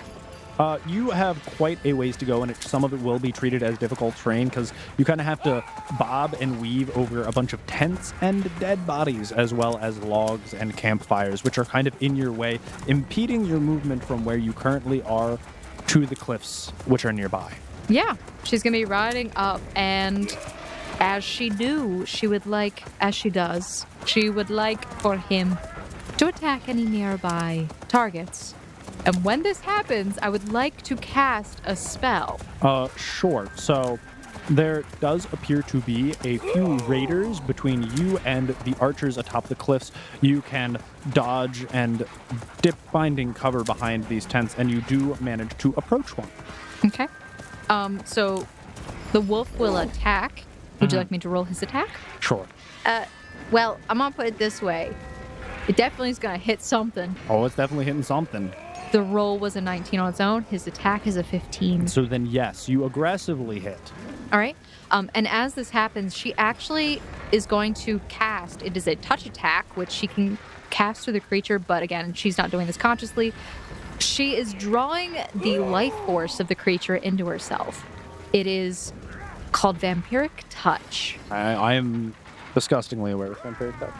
You have quite a ways to go, and some of it will be treated as difficult terrain because you kind of have to bob and weave over a bunch of tents and dead bodies, as well as logs and campfires, which are kind of in your way, impeding your movement from where you currently are to the cliffs, which are nearby. Yeah, she's going to be riding up, and as she would like for him to attack any nearby targets. And when this happens, I would like to cast a spell. Sure. So there does appear to be a few raiders between you and the archers atop the cliffs. You can dodge and dip finding cover behind these tents, and you do manage to approach one. Okay. So the wolf will attack. Would you like me to roll his attack? Sure. Well, I'm going to put it this way. It definitely is going to hit something. Oh, it's definitely hitting something. The roll was a 19 on its own. His attack is a 15. So then, yes, you aggressively hit. All right. And as this happens, she actually is going to cast. It is a touch attack, which she can cast to the creature, but again, she's not doing this consciously. She is drawing the life force of the creature into herself. It is called Vampiric Touch. I am disgustingly aware of Vampiric Touch.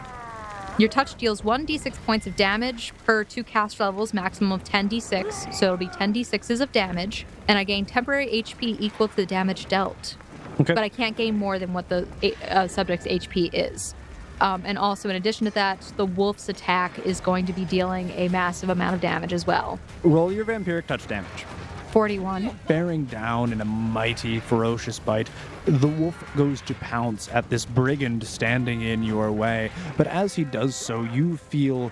Your touch deals 1d6 points of damage per 2 cast levels, maximum of 10d6, so it'll be 10d6s of damage, and I gain temporary HP equal to the damage dealt. Okay. But I can't gain more than what the subject's HP is. And also, in addition to that, the wolf's attack is going to be dealing a massive amount of damage as well. Roll your Vampiric Touch damage. 41. Bearing down in a mighty, ferocious bite, the wolf goes to pounce at this brigand standing in your way. But as he does so, you feel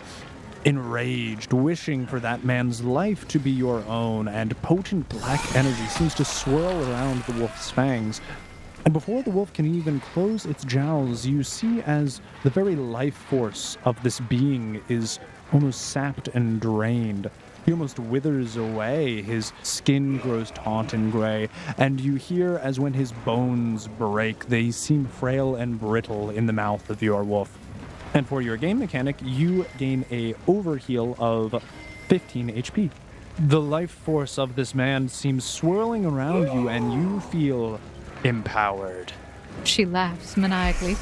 enraged, wishing for that man's life to be your own, and potent black energy seems to swirl around the wolf's fangs. And before the wolf can even close its jowls, you see as the very life force of this being is almost sapped and drained. He almost withers away, his skin grows taut and gray, and you hear as when his bones break, they seem frail and brittle in the mouth of your wolf. And for your game mechanic, you gain a overheal of 15 HP. The life force of this man seems swirling around you, and you feel empowered. She laughs maniacally.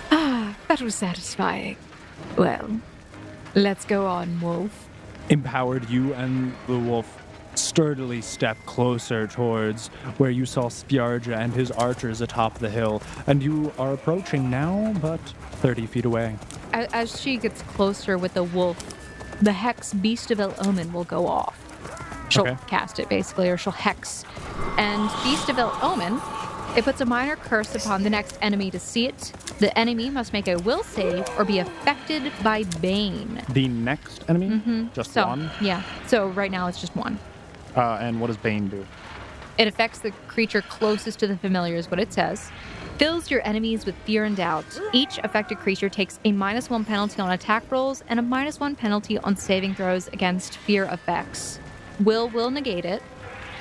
That was satisfying. Well, let's go on, wolf. Empowered, you and the wolf sturdily step closer towards where you saw Spjarja and his archers atop the hill, and you are approaching now, but 30 feet away. As she gets closer with the wolf, the hex Beast of El Omen will go off. She'll cast it, basically, or she'll hex. And Beast of El Omen, it puts a minor curse upon the next enemy to see it. The enemy must make a will save or be affected by Bane. The next enemy? Mm-hmm. Just so, one? Yeah. So right now it's just one. And what does Bane do? It affects the creature closest to the familiar, is what it says. Fills your enemies with fear and doubt. Each affected creature takes a -1 penalty on attack rolls and a -1 penalty on saving throws against fear effects. Will negate it,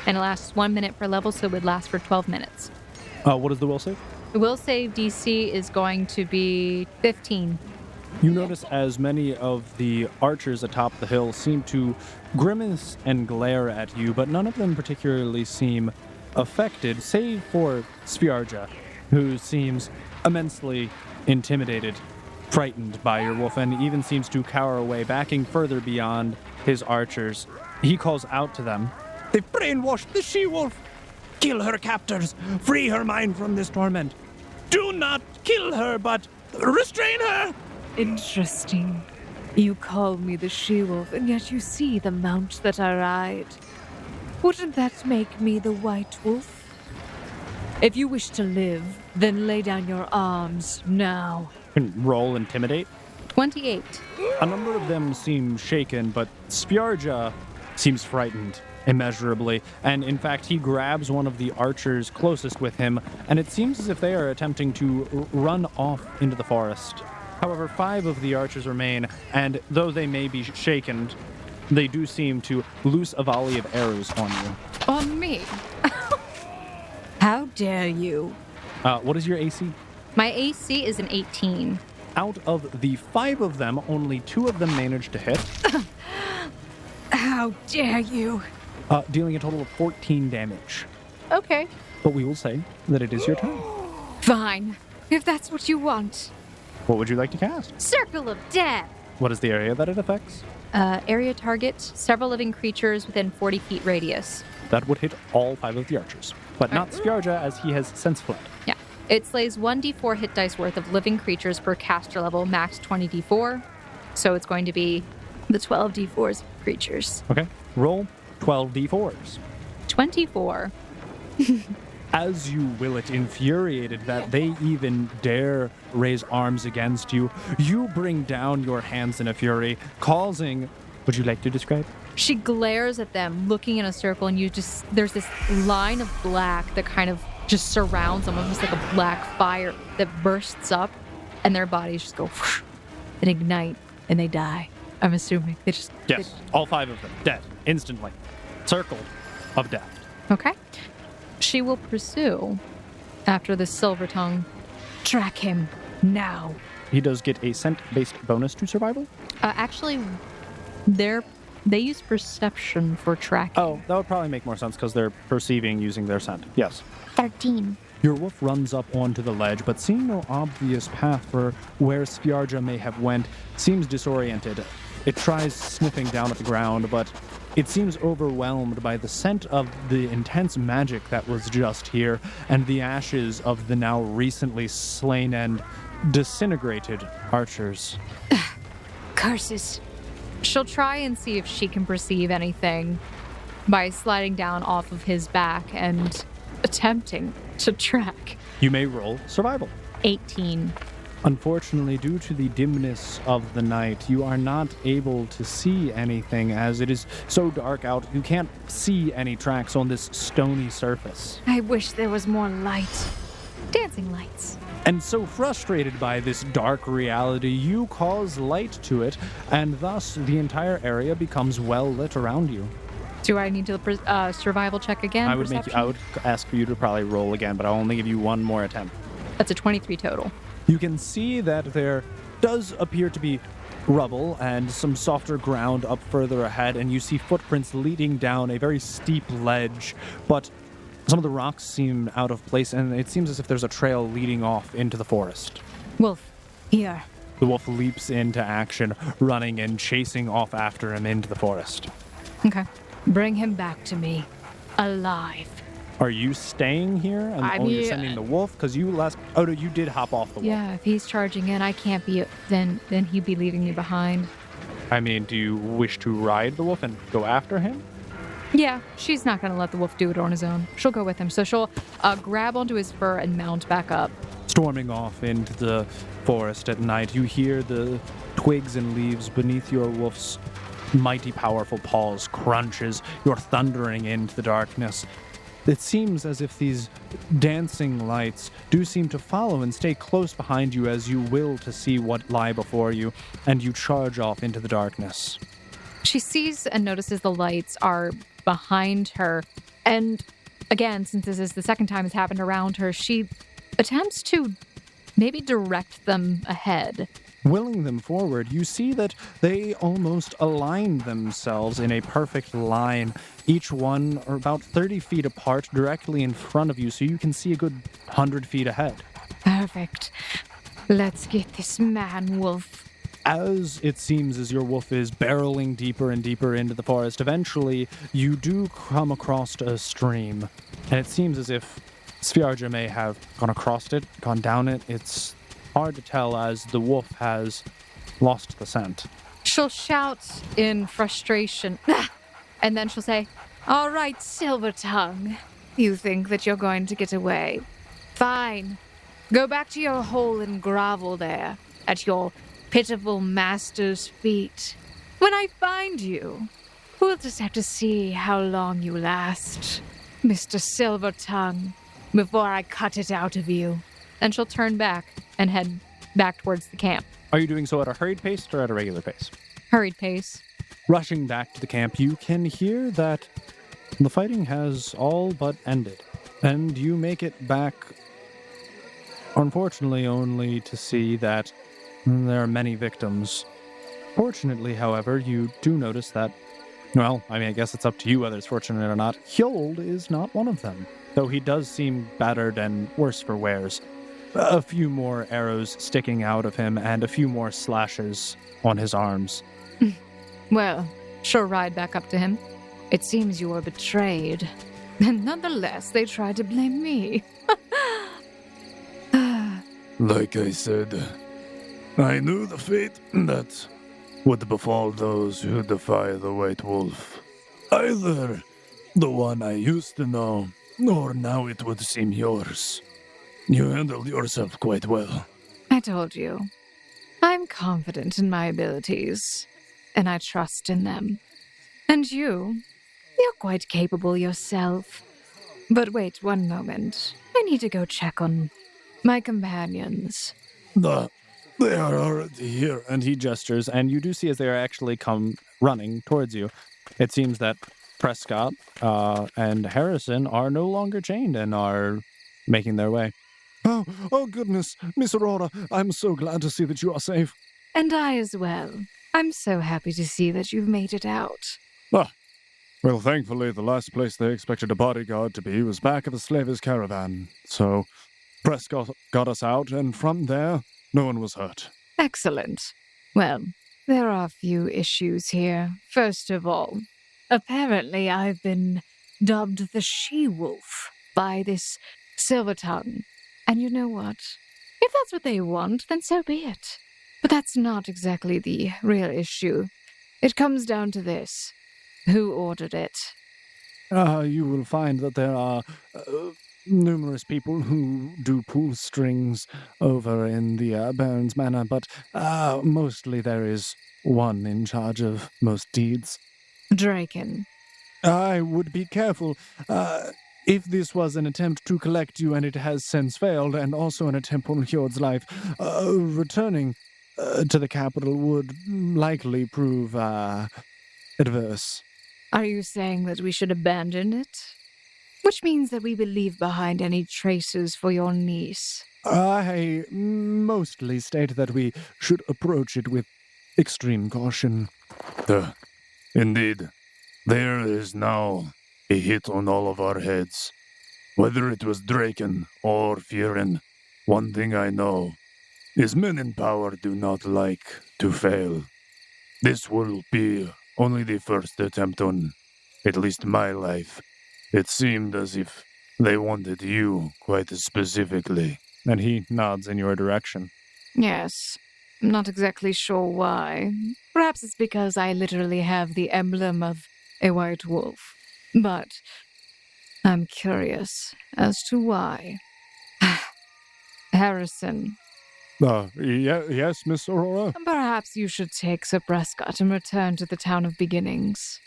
and it lasts 1 minute per level, so it would last for 12 minutes. What is the will save? The will save DC is going to be 15. You notice as many of the archers atop the hill seem to grimace and glare at you, but none of them particularly seem affected, save for Spjarja, who seems immensely intimidated, frightened by your wolf, and even seems to cower away, backing further beyond his archers. He calls out to them. They've brainwashed the she-wolf. Kill her captors. Free her mind from this torment. Do not kill her, but restrain her. Interesting. You call me the she-wolf, and yet you see the mount that I ride. Wouldn't that make me the white wolf? If you wish to live, then lay down your arms now. Roll Intimidate. 28. A number of them seem shaken, but Spjarja seems frightened immeasurably, and in fact he grabs one of the archers closest with him, and it seems as if they are attempting to run off into the forest. However, 5 of the archers remain, and though they may be shaken, they do seem to loose a volley of arrows on you. On me? How dare you? What is your AC? My AC is an 18. Out of the 5 of them, only 2 of them managed to hit, How dare you? dealing a total of 14 damage. Okay. But we will say that it is your turn. Fine, if that's what you want. What would you like to cast? Circle of Death. What is the area that it affects? Area target, several living creatures within 40 feet radius. That would hit all 5 of the archers, but not Spjarja as he has sense fled. Yeah. It slays 1d4 hit dice worth of living creatures per caster level, max 20d4. So it's going to be the 12d4s of creatures. Okay, roll 12 d4s. 24. As you will it, infuriated that they even dare raise arms against you, you bring down your hands in a fury, causing... Would you like to describe? She glares at them, looking in a circle, and there's this line of black that kind of just surrounds them, almost like a black fire that bursts up, and their bodies just go whoosh, and ignite, and they die. I'm assuming. They just... Yes, all 5 of them, dead, instantly. Circle of death. Okay. She will pursue after the Silver Tongue. Track him now. He does get a scent-based bonus to survival. Actually, they use perception for tracking. Oh, that would probably make more sense because they're perceiving using their scent. Yes. 13. Your wolf runs up onto the ledge, but seeing no obvious path for where Spjarja may have went, seems disoriented. It tries sniffing down at the ground, but it seems overwhelmed by the scent of the intense magic that was just here and the ashes of the now recently slain and disintegrated archers. Curses. She'll try and see if she can perceive anything by sliding down off of his back and attempting to track. You may roll survival. 18. Unfortunately, due to the dimness of the night, you are not able to see anything as it is so dark out. You can't see any tracks on this stony surface. I wish there was more light. Dancing lights. And so frustrated by this dark reality, you cause light to it, and thus the entire area becomes well lit around you. Do I need to survival check again? I would ask for you to probably roll again, but I'll only give you one more attempt. That's a 23 total. You can see that there does appear to be rubble and some softer ground up further ahead, and you see footprints leading down a very steep ledge, but some of the rocks seem out of place, and it seems as if there's a trail leading off into the forest. Wolf, here. The wolf leaps into action, running and chasing off after him into the forest. Okay. Bring him back to me. Alive. Are you staying here? And you're sending the wolf? Because you no, you did hop off the wolf. Yeah, if he's charging in, I can't be... Then he'd be leaving me behind. I mean, do you wish to ride the wolf and go after him? Yeah, she's not going to let the wolf do it on his own. She'll go with him. So she'll grab onto his fur and mount back up. Storming off into the forest at night, you hear the twigs and leaves beneath your wolf's mighty powerful paws crunch as you're thundering into the darkness. It seems as if these dancing lights do seem to follow and stay close behind you as you will to see what lie before you, and you charge off into the darkness. She sees and notices the lights are behind her, and again, since this is the second time it's happened around her, she attempts to maybe direct them ahead. Willing them forward, you see that they almost align themselves in a perfect line, each one are about 30 feet apart directly in front of you, so you can see a good 100 feet ahead. Perfect. Let's get this man, wolf. As it seems as your wolf is barreling deeper and deeper into the forest, eventually you do come across a stream, and it seems as if Spjarja may have gone across it, gone down it. It's hard to tell as the wolf has lost the scent. She'll shout in frustration, and then she'll say, "All right, Silver Tongue, you think that you're going to get away? Fine. Go back to your hole and grovel there at your pitiful master's feet. When I find you, we'll just have to see how long you last, Mr. Silver Tongue, before I cut it out of you." And she'll turn back and head back towards the camp. Are you doing so at a hurried pace or at a regular pace? Hurried pace. Rushing back to the camp, you can hear that the fighting has all but ended, and you make it back, unfortunately, only to see that There are many victims. Fortunately, however, you do notice that, well, I guess it's up to you whether it's fortunate or not. Hjold is not one of them, though he does seem battered and worse for wears. A few more arrows sticking out of him and a few more slashes on his arms. Well, she'll ride back up to him. It seems you were betrayed. And nonetheless, they tried to blame me. Like I said, I knew the fate that would befall those who defy the White Wolf. Either the one I used to know, or now it would seem yours. You handled yourself quite well. I told you. I'm confident in my abilities, and I trust in them. And you're quite capable yourself. But wait one moment. I need to go check on my companions. They are already here. And he gestures, and you do see as they are actually come running towards you. It seems that Prescott and Harrison are no longer chained and are making their way. Oh goodness, Miss Aurora, I'm so glad to see that you are safe. And I as well. I'm so happy to see that you've made it out. Well, thankfully, the last place they expected a bodyguard to be was back at the slavers' caravan. So, Prescott got us out, and from there, no one was hurt. Excellent. Well, there are a few issues here. First of all, apparently I've been dubbed the she-wolf by this silver tongue. And you know what? If that's what they want, then so be it. But that's not exactly the real issue. It comes down to this. Who ordered it? You will find that there are numerous people who do pull strings over in the Baron's Manor, but mostly there is one in charge of most deeds. Draken. I would be careful. If this was an attempt to collect you and it has since failed, and also an attempt on Hjold's life, returning to the capital would likely prove adverse. Are you saying that we should abandon it? Which means that we will leave behind any traces for your niece. I mostly state that we should approach it with extreme caution. Indeed, there is now a hit on all of our heads. Whether it was Draken or Furin, one thing I know is men in power do not like to fail. This will be only the first attempt on, at least my life. It seemed as if they wanted you quite specifically. And he nods in your direction. Yes. I'm not exactly sure why. Perhaps it's because I literally have the emblem of a white wolf. But I'm curious as to why. Harrison. Yes, Miss Aurora? Perhaps you should take Sir Prescott and return to the town of beginnings.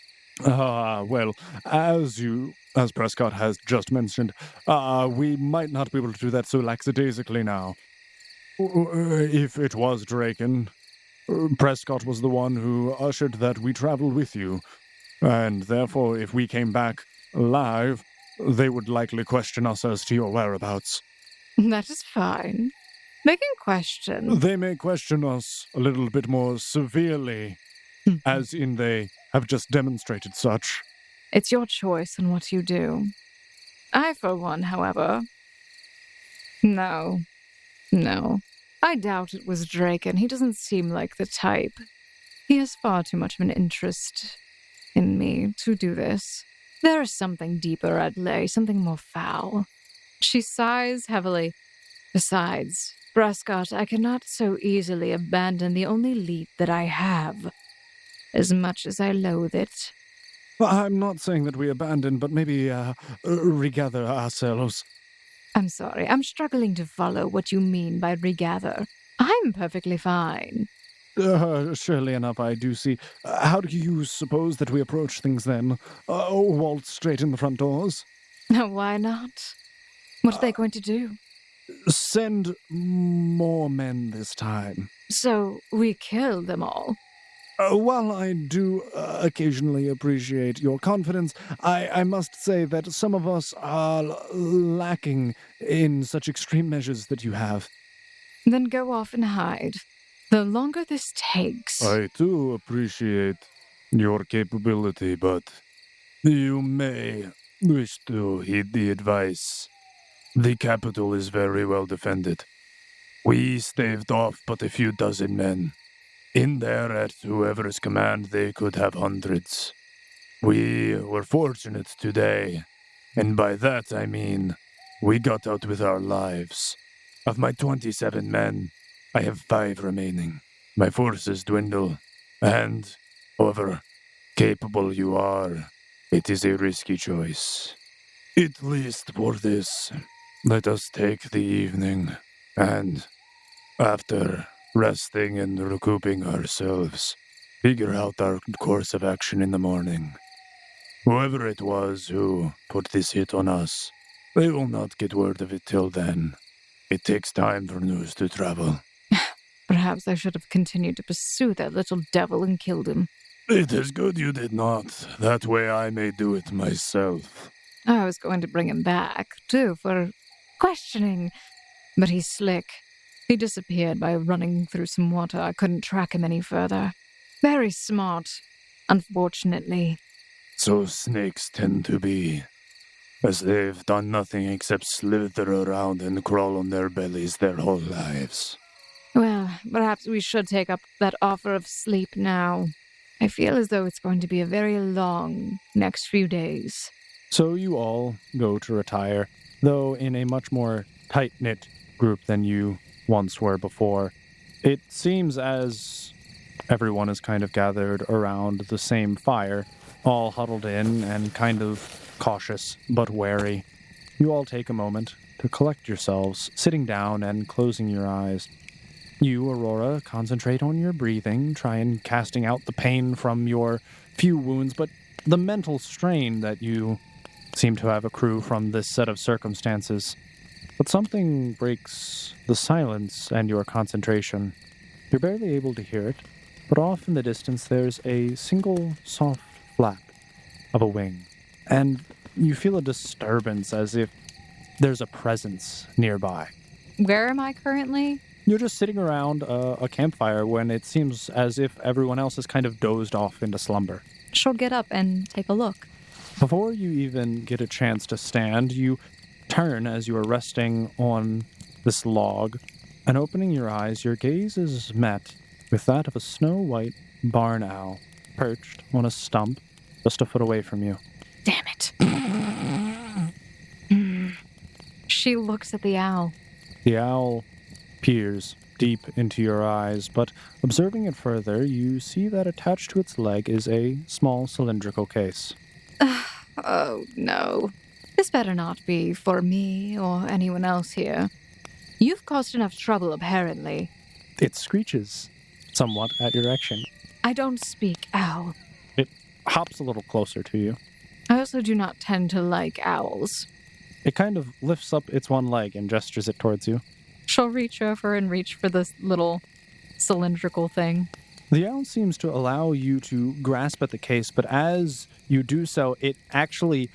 Well, as Prescott has just mentioned, we might not be able to do that so lackadaisically now. If it was Draken, Prescott was the one who ushered that we travel with you, and therefore if we came back alive, they would likely question us as to your whereabouts. That is fine. They can question. They may question us a little bit more severely, as in they have just demonstrated such. It's your choice on what you do. I, for one, however... No. I doubt it was Draken. He doesn't seem like the type. He has far too much of an interest in me to do this. There is something deeper at play, something more foul. She sighs heavily. Besides, Prescott, I cannot so easily abandon the only lead that I have, as much as I loathe it. I'm not saying that we abandon, but maybe regather ourselves. I'm sorry, I'm struggling to follow what you mean by regather. I'm perfectly fine. Surely enough, I do see. How do you suppose that we approach things then? Waltz straight in the front doors? Why not? What are they going to do? Send more men this time. So we kill them all? While I do occasionally appreciate your confidence, I must say that some of us are lacking in such extreme measures that you have. Then go off and hide. The longer this takes. I do appreciate your capability, but you may wish to heed the advice. The capital is very well defended. We staved off but a few dozen men. In there, at whoever's command, they could have hundreds. We were fortunate today, and by that I mean we got out with our lives. Of my 27 men, I have 5 remaining. My forces dwindle, and, however capable you are, it is a risky choice. At least for this, let us take the evening, and, after resting and recouping ourselves, figure out our course of action in the morning. Whoever it was who put this hit on us, they will not get word of it till then. It takes time for news to travel. Perhaps I should have continued to pursue that little devil and killed him. It is good you did not. That way I may do it myself. I was going to bring him back, too, for questioning. But he's slick. He disappeared by running through some water. I couldn't track him any further. Very smart, unfortunately. So snakes tend to be, as they've done nothing except slither around and crawl on their bellies their whole lives. Well, perhaps we should take up that offer of sleep now. I feel as though it's going to be a very long next few days. So you all go to retire, though in a much more tight-knit group than you once were before. It seems as everyone is kind of gathered around the same fire, all huddled in and kind of cautious but wary. You all take a moment to collect yourselves, sitting down and closing your eyes. You, Aurora, concentrate on your breathing, try and casting out the pain from your few wounds, but the mental strain that you seem to have accrue from this set of circumstances. But something breaks the silence and your concentration. You're barely able to hear it, but off in the distance there's a single soft flap of a wing, and you feel a disturbance as if there's a presence nearby. Where am I currently? You're just sitting around a campfire when it seems as if everyone else has kind of dozed off into slumber. She'll get up and take a look. Before you even get a chance to stand, you turn as you are resting on this log, and opening your eyes, your gaze is met with that of a snow-white barn owl perched on a stump just a foot away from you. Damn it. She looks at the owl. The owl peers deep into your eyes, but observing it further, you see that attached to its leg is a small cylindrical case. Oh, no. This better not be for me or anyone else here. You've caused enough trouble, apparently. It screeches somewhat at your action. I don't speak owl. It hops a little closer to you. I also do not tend to like owls. It kind of lifts up its one leg and gestures it towards you. She'll reach over and reach for this little cylindrical thing. The owl seems to allow you to grasp at the case, but as you do so, it actually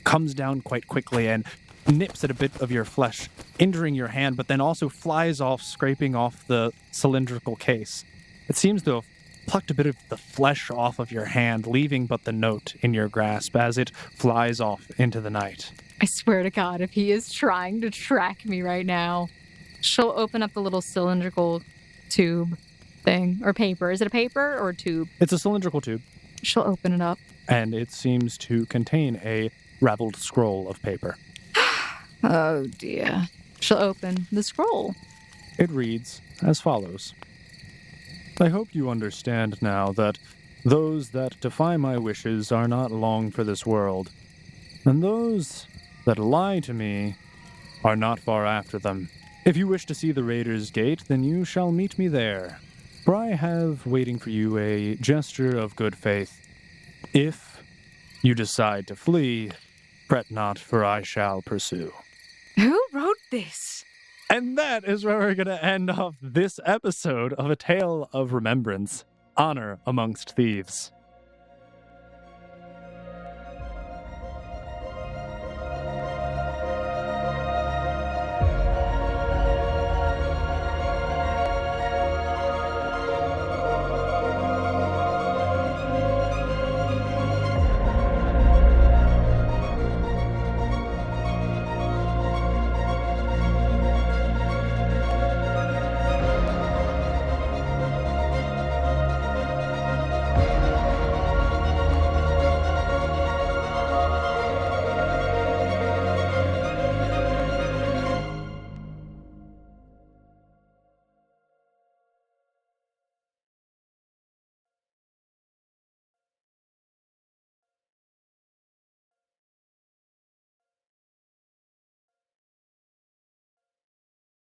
comes down quite quickly and nips at a bit of your flesh, injuring your hand, but then also flies off, scraping off the cylindrical case. It seems to have plucked a bit of the flesh off of your hand, leaving but the note in your grasp as it flies off into the night. I swear to God, if he is trying to track me right now. She'll open up the little cylindrical tube thing, or paper. Is it a paper or a tube? It's a cylindrical tube. She'll open it up. And it seems to contain a raveled scroll of paper. Oh, dear. She'll open the scroll. It reads as follows. I hope you understand now that those that defy my wishes are not long for this world, and those that lie to me are not far after them. If you wish to see the Raider's Gate, then you shall meet me there, for I have waiting for you a gesture of good faith. If you decide to flee, fret not, for I shall pursue. Who wrote this? And that is where we're going to end off this episode of A Tale of Remembrance, Honor Amongst Thieves.